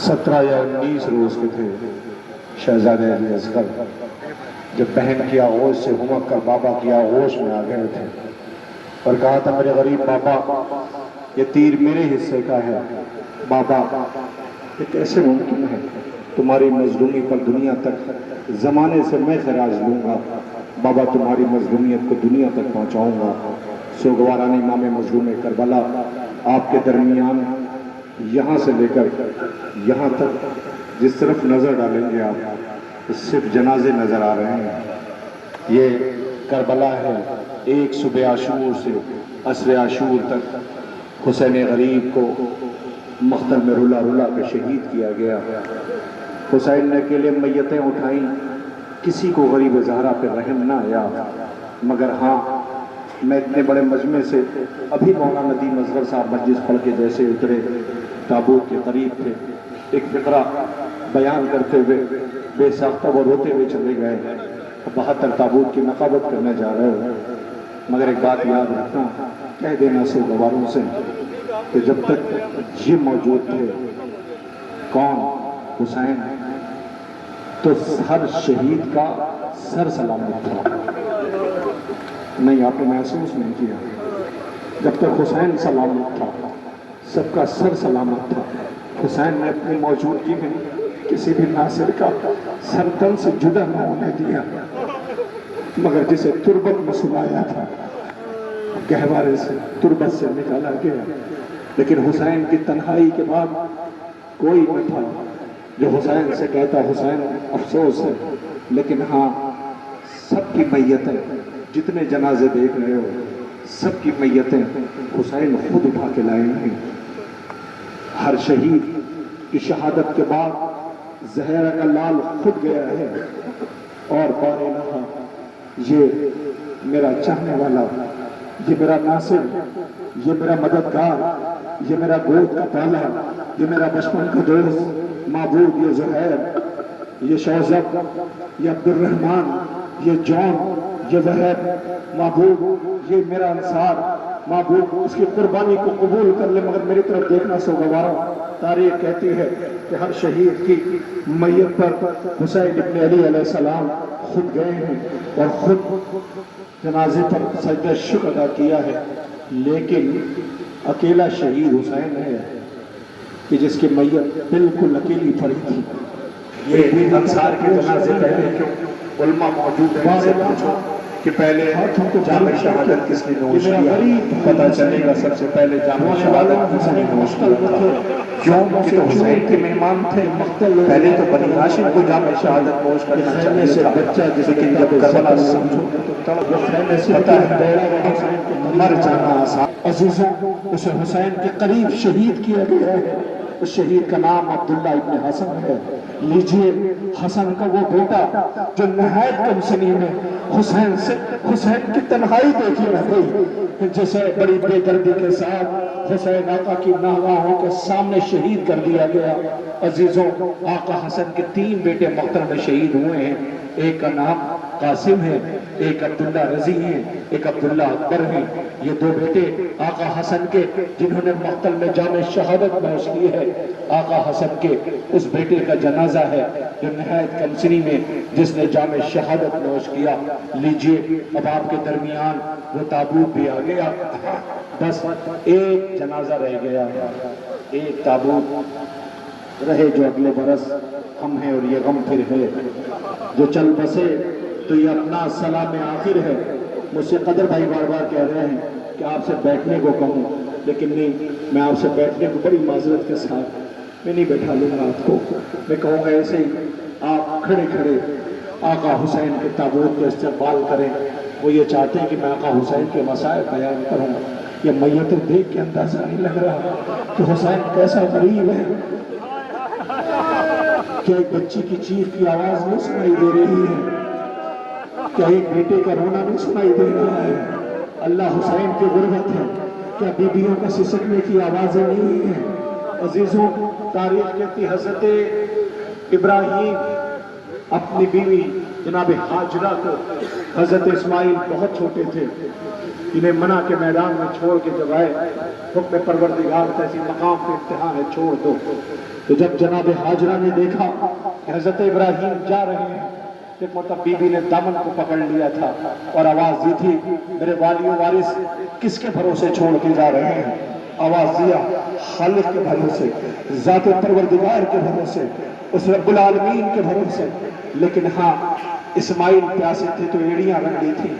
سترہ یا 19 روز کے تھے شہزادے علی اصغر جب بہن کی آغوش سے ہمک کر بابا کی آغوش میں آ گئے تھے اور کہا تھا میرے غریب بابا یہ تیر میرے حصے کا ہے. بابا یہ کیسے ممکن ہے؟ تمہاری مظلومی پر دنیا تک زمانے سے میں خراج لوں گا. بابا تمہاری مظلومیت کو دنیا تک پہنچاؤں گا. سوگواران امام مظلوم کربلا آپ کے درمیان یہاں سے لے کر یہاں تک جس طرف نظر ڈالیں گے آپ صرف جنازے نظر آ رہے ہیں. یہ کربلا ہے. ایک صبح عاشور سے عصر عاشور تک حسین غریب کو مختل میں رلا رلا کے شہید کیا گیا. حسین نے اکیلے میتیں اٹھائیں, کسی کو غریب زہرا پہ رحم نہ آیا. مگر ہاں میں اتنے بڑے مجمع سے ابھی مولانا ندیم اصغر صاحب مجلس پڑھ کے جیسے اترے تابوت کے قریب تھے, ایک فقرہ بیان کرتے ہوئے بے ساختہ وہ روتے ہوئے چلے گئے. 72 تابوت کی نقابت کرنے جا رہے ہو, مگر ایک بات یاد رکھنا, کہہ دینا سوگواروں سے کہ جب تک یہ موجود تھے، کون؟ حسین، تو ہر شہید کا سر سلامت تھا۔ نہیں، آپ نے محسوس نہیں کیا؟ جب تک حسین سلامت تھا، سب کا سر سلامت تھا۔ حسین نے اپنی موجودگی میں کسی بھی ناصر کا سر تن سے جدا نہ ہونے دیا، مگر جسے تربت میں سلایا تھا، گہوارے سے تربت سے نکالا گیا، لیکن حسین کی تنہائی کے بعد کوئی نہ تھا جو حسین سے کہتا حسین افسوس ہے، لیکن ہاں سب کی میتیں، جتنے جنازے دیکھ رہے ہو، سب کی میتیں حسین خود اٹھا کے لائے ہیں۔ ہر شہید کی شہادت کے بعد زہرا کا لال خود گیا ہے اور بارے رہا، یہ میرا چاہنے والا، یہ میرا ناصر، یہ میرا مددگار، یہ میرا گود کا پالا، یہ میرا بچپن کا دوست معبود، یہ زہیر، یہ شوزب، یہ عبد الرحمن، یہ جون، یہ وہب، معبود یہ میرا انصار، معبود اس کی قربانی کو قبول کر لے، مگر میری طرف دیکھنا سوگوارا۔ تاریخ کہتی ہے کہ ہر شہید کی میت پر حسین ابن علی علیہ السلام خود گئے ہیں اور خود جنازے پر سجدہ شکر ادا کیا ہے، لیکن اکیلا شہید حسین ہے کہ جس کی میت بالکل اکیلی پڑی تھی۔ یہ انصار کے جنازے پہلے کیوں؟ علماء موجود ہیں، ان سے پوچھو کہ پہلے جامع شہادت کس نے نوش کیا، پتہ چلے گا سب سے پہلے جامع شہادت کس نے نوش کیا تھا۔ کیوں؟ کہ تو حسین کے مہمان تھے، پہلے تو بنی ہاشم کو جامع شہادت نوش کرنا چاہیے تھا، لیکن جب کربلا سمجھو تو پتہ ہے مر جانا آسان۔ عزیزوں، اس حسین کے قریب شہید کیا گیا ہے، اس شہید کا نام عبداللہ ابن حسن ہے۔ لیجئے حسن کا وہ بیٹا جو نہایت کم سنی میں حسین کی تنہائی دیکھی نہ گئی، جسے بڑی بے دردی کے ساتھ حسین آقا کی ناگاہوں کے سامنے شہید کر دیا گیا۔ عزیزوں، آقا حسن کے 3 بیٹے مقتل میں شہید ہوئے ہیں، ایک کا نام قاسم ہے، ایک عبداللہ رضی ہیں، ایک عبداللہ اکبر ہیں۔ یہ 2 بیٹے آقا حسن کے جنہوں نے مقتل میں جامع شہادت نوش کی ہے۔ آقا حسن کے اس بیٹے کا جنازہ ہے جو نہایت کم سنی میں جس نے جامع شہادت نوش کیا۔ لیجئے اب آپ کے درمیان وہ تابوت بھی آ گیا، بس ایک جنازہ رہ گیا، ایک تابوت رہے جو اگلے برس ہم ہیں اور یہ غم پھر ہے، جو چل بسے تو یہ اپنا سلام آخر ہے۔ مجھ سے قدر بھائی بار بار کہہ رہے ہیں کہ آپ سے بیٹھنے کو کہوں، لیکن نہیں، میں آپ سے بیٹھنے کو بڑی معذرت کے ساتھ میں نہیں بیٹھا لوں گا آپ کو، میں کہوں گا ایسے ہی آپ کھڑے کھڑے آقا حسین کے تابوت کے استقبال کریں۔ وہ یہ چاہتے ہیں کہ میں آقا حسین کے مسائل بیان کروں، یہ میتیں دیکھ کے اندازہ نہیں لگ رہا کہ حسین کیسا غریب ہے، کیا ایک بچی کی چیخ کی آواز نہیں سنائی دے رہی ہے، کیا ایک بیٹے کا رونا نہیں سنائی دے رہا ہے؟ اللہ حسین کی غربت ہے، کیا بیویوں کا سسکنے کی آوازیں نہیں ہیں؟ عزیزوں، تاریخ کہتی حضرت ابراہیم اپنی بیوی جناب حاجرہ کو، حضرت اسماعیل بہت چھوٹے تھے، انہیں منع کے میدان میں چھوڑ کے جب آئے، حکم پروردگار تھا اسی مقام پہ امتحان ہے، چھوڑ دو۔ تو جب جناب حاجرہ نے دیکھا کہ حضرت ابراہیم جا رہے ہیں، ایک مرتبہ بی بی نے دامن کو پکڑ لیا تھا اور آواز دی تھی، میرے والی و وارث کس کے بھروسے چھوڑ کے جا رہے ہیں؟ آواز دیا، خالق کے بھروسے، ذات پروردگار کے بھروسے، اس رب العالمین کے بھروسے۔ لیکن ہاں، اسماعیل پیاسے تھے تو ایڑیاں رنگی تھی،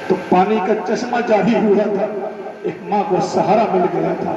تو پانی کا چشمہ جاری ہوا تھا، ایک ماں کو سہارا مل گیا تھا۔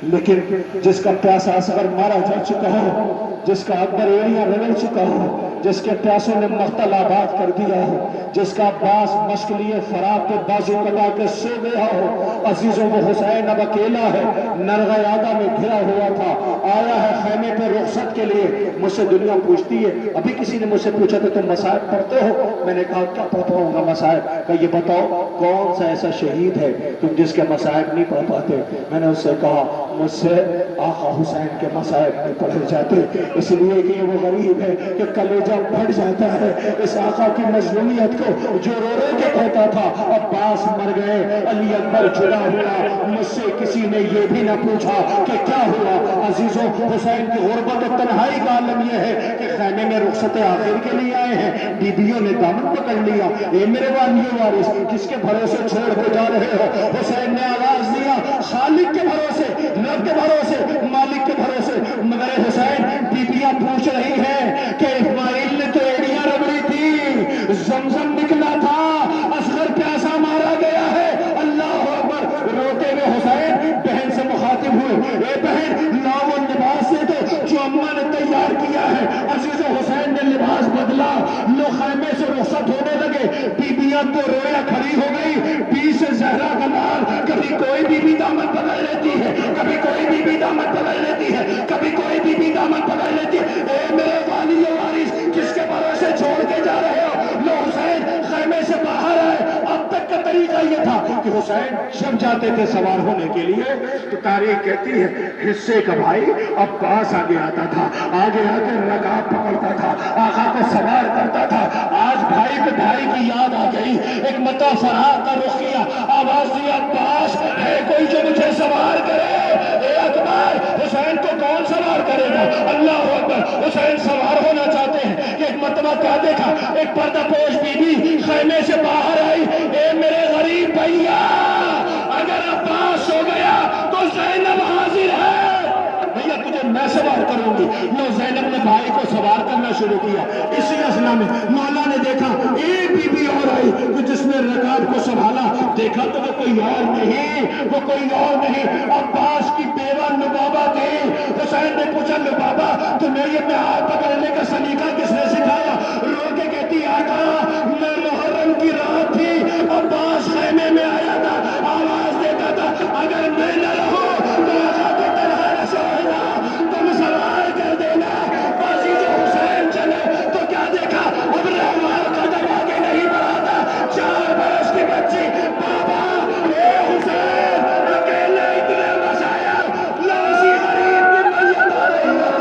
لیکن جس کا پیاسا اصغر مارا جا چکا ہو، جس کا اکبر ایڑیاں رگڑ چکا ہو، جس کے پیاسوں نے مقتل آباد کر دیا ہو، جس کا عباس مشق لیے فرات پہ بازو کٹا کے سو گیا ہو، عزیزوں وہ حسین اب اکیلا ہے، نرغہ یادہ میں گھرا ہوا تھا، آیا ہے خیمے پہ رخصت کے لیے۔ مجھ سے دنیا پوچھتی ہے، ابھی کسی نے مجھ سے پوچھا تھا تم مصائب پڑھتے ہو؟ میں نے کہا کیا پڑھتا ہوں گا مصائب، کہ یہ بتاؤ کون سا ایسا شہید ہے تم جس کے مصائب نہیں پڑھ پاتے؟ میں نے اس سے کہا مجھ سے آقا حسین کے مصائب نہیں پڑھے جاتے، اس لیے کہ وہ غریب ہے کہ کلیجہ کلیجہ پھٹ جاتا ہے اس آقا کی مظلومیت کو جو رو رو کے کہتا تھا عباس مر گئے، علی اکبر جدا ہوا، مجھ سے کسی نے یہ بھی نہ پوچھا کہ کیا ہوا۔ عزیزوں، حسین کی غربت و تنہائی کا عالم یہ ہے کہ خیمے میں رخصت آخر کے لیے آئے ہیں، بیویوں نے دامن پکڑ لیا، اے میرے والیو وارث کس کے بھروسے چھوڑ کے جا رہے ہو؟ حسین نے آواز دیا، خالق کے بھروسے، رب کے بھروسے، مالک کے بھروسے۔ مگر حسین، بیویاں پوچھ رہی ہیں کہ اسماعیل نے تو ایڑیاں رگڑی تھی، زمزم نکلا تھا، اصغر پیاسا مارا گیا ہے۔ اللہ اکبر، روتے ہوئے حسین بہن سے مخاطب ہوئے، اے بہن لاؤ وہ لباس سے تو جو اماں نے تیار کیا ہے۔ عزیزو، حسین نے لباس بدلا، لوگ خیمے سے رخصت ہونے لگے، بیویاں تو رویا کھڑی ہو گئی، بیچ سے زہرا کا لال، کبھی کوئی بیوی دامن پکڑ لیتی ہے، کبھی کوئی بیوی دامن پکڑ لیتی ہے، کبھی کوئی بیوی دامن پکڑ لیتی ہے۔ اے میرے والی وارث کس کے بھروسے چھوڑ کے جا رہے ہو؟ لو حسین خیمے سے باہر آئے۔ اب تک کا طریقہ یہ تھا کہ حسین جب جاتے تھے سوار ہونے کے لیے تو تاریخ کہتی ہے حصے کا بھائی عباس آگے آتا تھا، آگے آ کے رکاب پکڑتا تھا، آقا کو سوار کرتا تھا۔ آج بھائی پہ بھائی کی یاد آ گئی، ایک متا فرار کا رخ کیا، آواز دی، عباس ہے کوئی جو مجھے سوار کرے؟ اے اکبر، حسین کو کون سوار کرے گا؟ اللہ اکبر، حسین سوار ہونا چاہتے ہیں کہ ایک مرتبہ کیا دیکھا، ایک پردہ پوش بی بی خیمے سے باہر آئی، اے میرے غریب بھیا، اگر عباس ہو گیا تو زینب حاضر ہے، بھیا تجھے میں سوار کروں گی۔ لو زینب نے بھائی کو سوار کرنا شروع کیا، اسی اسنا میں مولا نے دیکھا ایک بی بی اور آئی کہ جس نے رکاب کو سنبھالا، دیکھا تو وہ کوئی اور نہیں، وہ کوئی اور نہیں، عباس کی بیوہ لبابہ تھی۔ حسین نے پوچھا، لبابہ تمہیں یہ ہاتھ پکڑنے کا سلیقہ کس نے سکھایا؟ رو کے کہتی، آقا میں محرم کی رات تھی، عباس خیمے میں آیا تھا، آواز دیتا تھا اگر میں نہ رہوں تو آقا کو تنہا نہ چھوڑنا، تم سوار کر دینا۔ عزیز حسین چلے تو کیا دیکھا، اب رحمان قدم آگے نہیں بڑھاتا، 4 برس کی بچی، بابا اے حسین اکیلے اتنے مسائل، لوسی غریب کی میت آ رہی ہے۔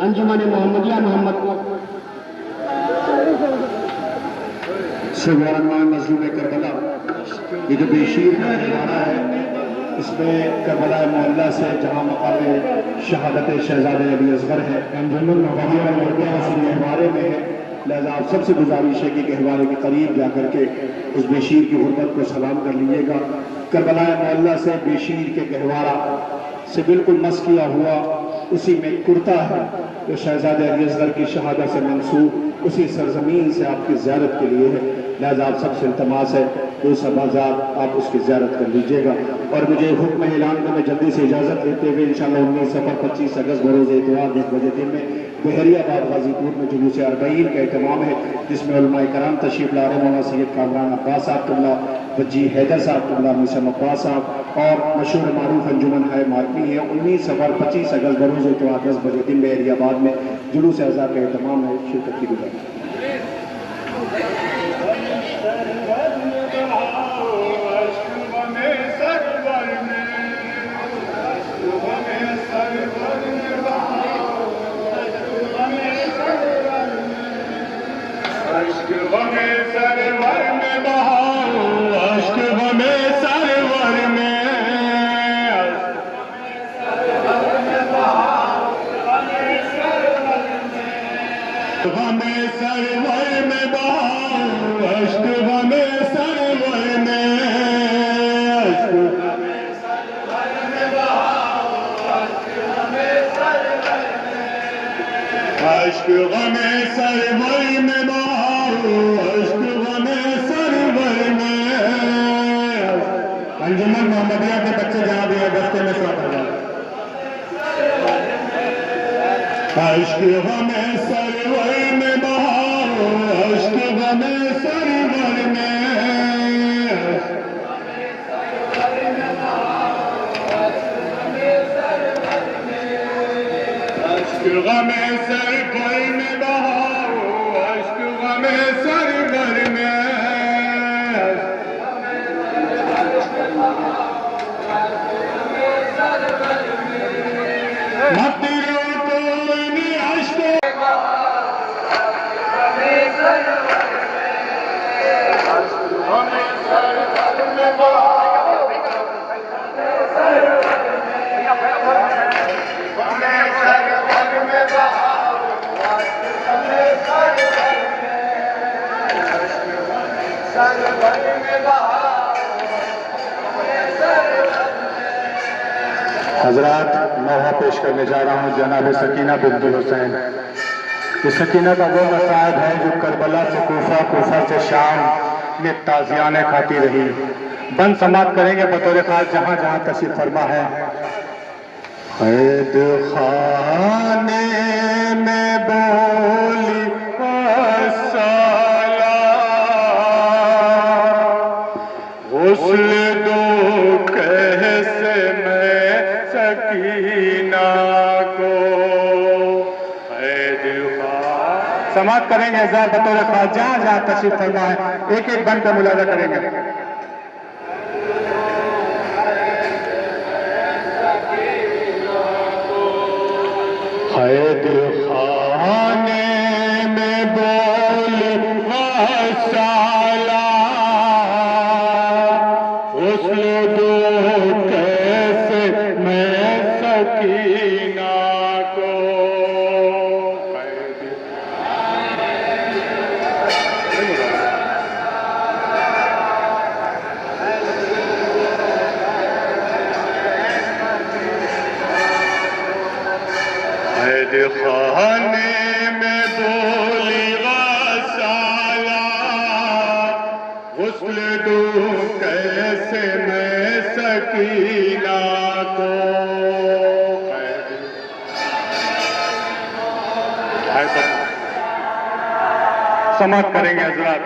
انجمن محمدیہ محمد سبحان مظلوم کربلا، یہ جو بشیر کا گہوارہ ہے، اس میں کربلا معلیٰ سے جہاں مقام شہادت شہزادے علی اصغر ہے، گہوارے میں ہے، لہذا آپ سب سے گزارش ہے کہ گہوارے کے قریب جا کر کے اس بشیر کی غربت کو سلام کر لیجیے گا۔ کربلا معلیٰ سے بشیر کے گہوارہ سے بالکل مس کیا ہوا اسی میں کرتا ہے جو شہزادہ علی اصغر کی شہادت سے منسوب اسی سرزمین سے آپ کی زیارت کے لیے ہے، لہذا آپ سب سے التماس ہے دو سبازات آپ اس کی زیارت کر لیجئے گا۔ اور مجھے حکم اعلان میں جلدی سے اجازت دیتے ہوئے انشاءاللہ 19 سفر 25 اگست بروز اتوار 10 بجے دن میں بحری آباد غازی پور میں جلوس 40 کا اہتمام ہے، جس میں علماء کرام تشریف لا رہے ہیں، مولانا سید کامران عباس صاحب قبلہ، وجی حیدر صاحب قبلہ، میسم عباس صاحب اور مشہور معروف انجمن ہے مارمی ہے۔ 19 سفر 25 اگست بروز اتوار 10 بجے دن بحری آباد میں جلوس اعزا کا اہتمام ہے، شرکت کی گزارش۔ انجمن محمدیہ کے بچے جہاں بھی ہیں دستے میں ساتھ آ جائیں۔ عشق غم سرور میں بہار، عشق غم سرور میں، عشق غم سرور میں بہار، عشق غم سرور میں، مت رو کوئی نہیں عشق حضرات نوحہ پیش کرنے جا رہا ہوں جناب سکینہ بنت حسین۔ یہ سکینہ کا وہ مصائب ہے جو کربلا سے کوفہ، کوفہ سے شام میں تازیانے کھاتی رہی۔ بند سماعت کریں گے بطور خاص جہاں جہاں تشریف فرما ہے۔ قید خانے میں بولی السلام، غسل دو کیسے میں سکینہ کو، قید خانے سماعت کریں گے ذرا بطور خاص جہاں جہاں تشریف فرما ہے۔ ایک ایک بند کا ملاحظہ کریں گے۔ قید خانے میں بولی السلام، غسل دو کیسے میں سکینہ کو، قید خانے میں بولی السلام، غسل دوں کیسے میں سکینہ کو، سماعت کریں گے حضرات۔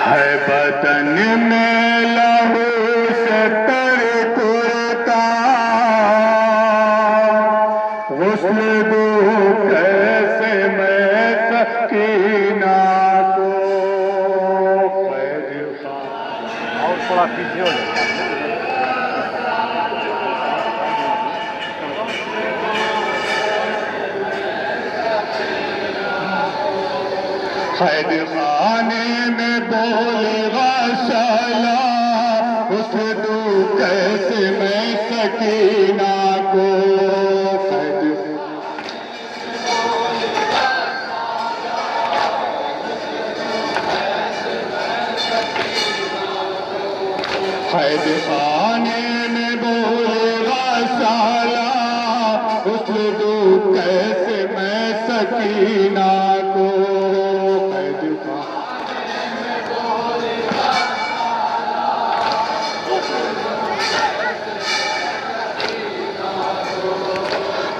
ہے بدن میں لہو سے تر کرتا، غسل دوں کیسے میں سکینہ کو، قید خانے اور تھوڑا پیچھے ہو جائے۔ قید خانے میں بولے غسلا، غسل دوں کیسے میں سکینہ کو، قید خانے میں بولے غسلا، غسل دوں کیسے میں سکینہ کو،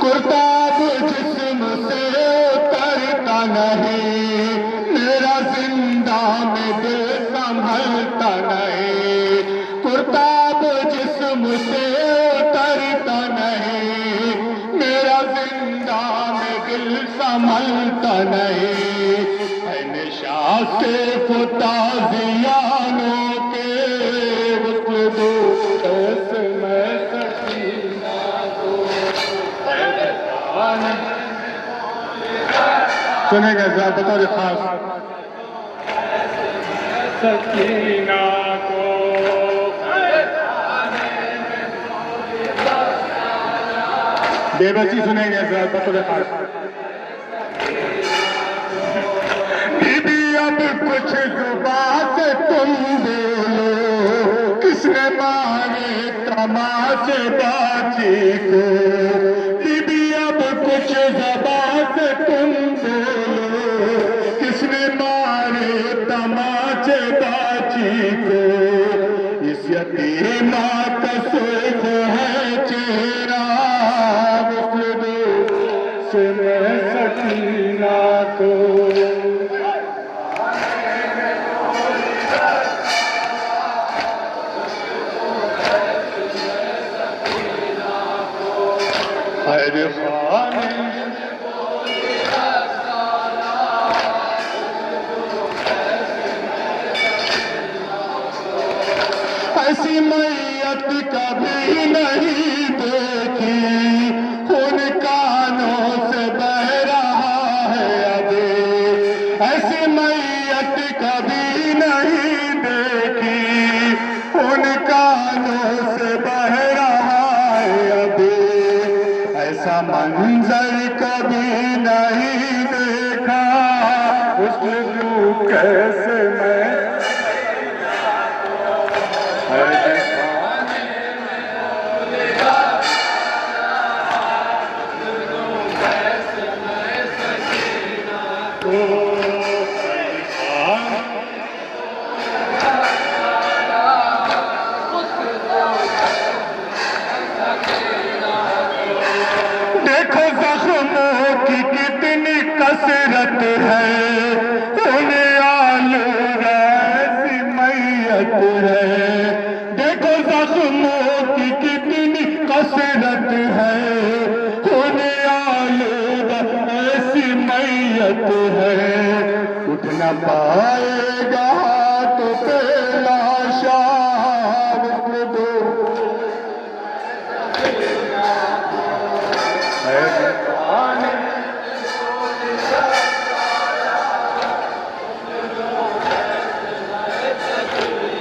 کرتاب جسم سے اترتا نہیں، میرا زندہ میں دل سنبھلتا نہیں، کرتاب جسم سے اترتا نہیں، میرا زندہ میں دل سنبھلتا نہیں، ہے نشاط تازیانوں کے، غسل دوں کیسے میں سکینہ کو، سنیں گے ذرا بطور خاص، سکینہ کو، بے بسی سنیں گے ذرا بطور خاص۔ بی بی اب کچھ زبان سے تم بولو، کس نے مارے تماشے باجی کو، بی بی اب کچھ زبان سے تم بولو، کس نے مارے کو اس یتیمہ کا سرخ ہے چہرہ سن سکینہ کو خیر خواہ ایسی میت کبھی نہیں دیکھی خون کانوں سے بہ رہا ہے ابھی ایسی میت کبھی نہیں دیکھی خون کانوں سے بہ رہا ہے ابھی ایسا منظر کبھی نہیں دیکھا اس کو کیسے میں دیکھو زخموں کی کتنی کثرت ہے انہیں آلودہ ایسی میت ہے دیکھو زخموں کی کتنی کثرت ہے انہیں آلودہ ایسی میت ہے اٹھ نہ پائے گا تو پہلا شام دو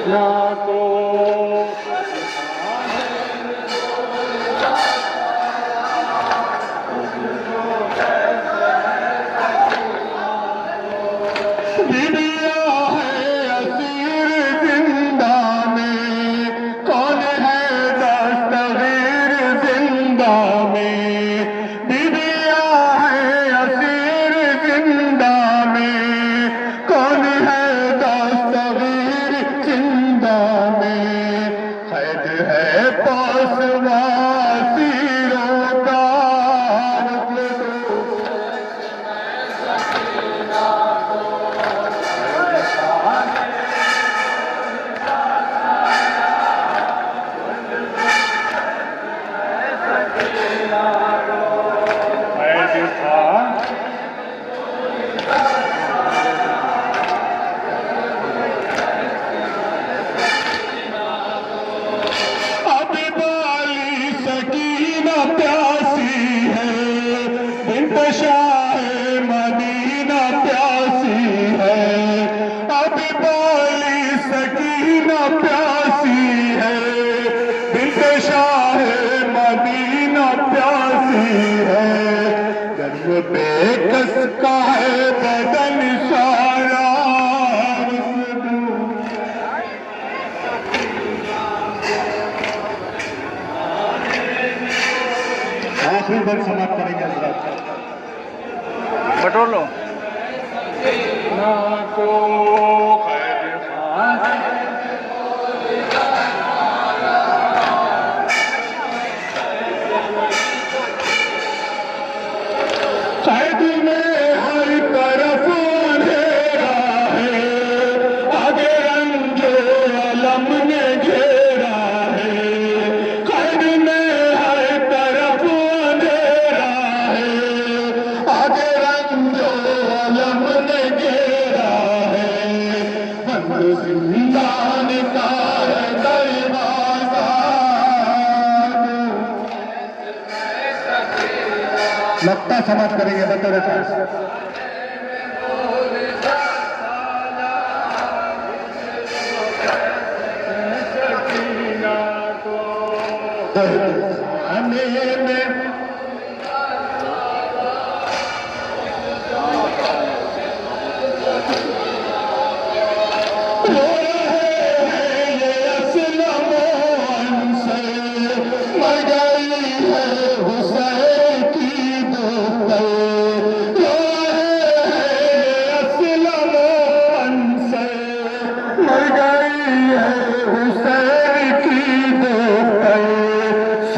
نہ تو بیویا ہے اسیر زندہ میں کون ہے دستگیر زندہ میں بیویا ہے اسیر زندہ میں کون ہے دستگیر زندہ میں قید ہے پاس واسیروں کا پیاسی ہے بنت شاہ مدینہ پیاسی ہے اب بالی سکینہ پیاسی ہے بنت شاہ مدینہ پیاسی ہے گرم بے کس کا ہے بدن سارا آخری بار سماپت کریں گے حضرات بٹور لو نہ تو خیر خواہ قید میں ہر طرف اندھیرا ہے آگے رنج و علم نے گھیرا ہے قید میں ہر طرف اندھیرا ہے آگے رنج و علم نے گھیرا ہے بند زندان کا ہے دروازہ لگتا سماپت کریں گے بطور خاص مر گئی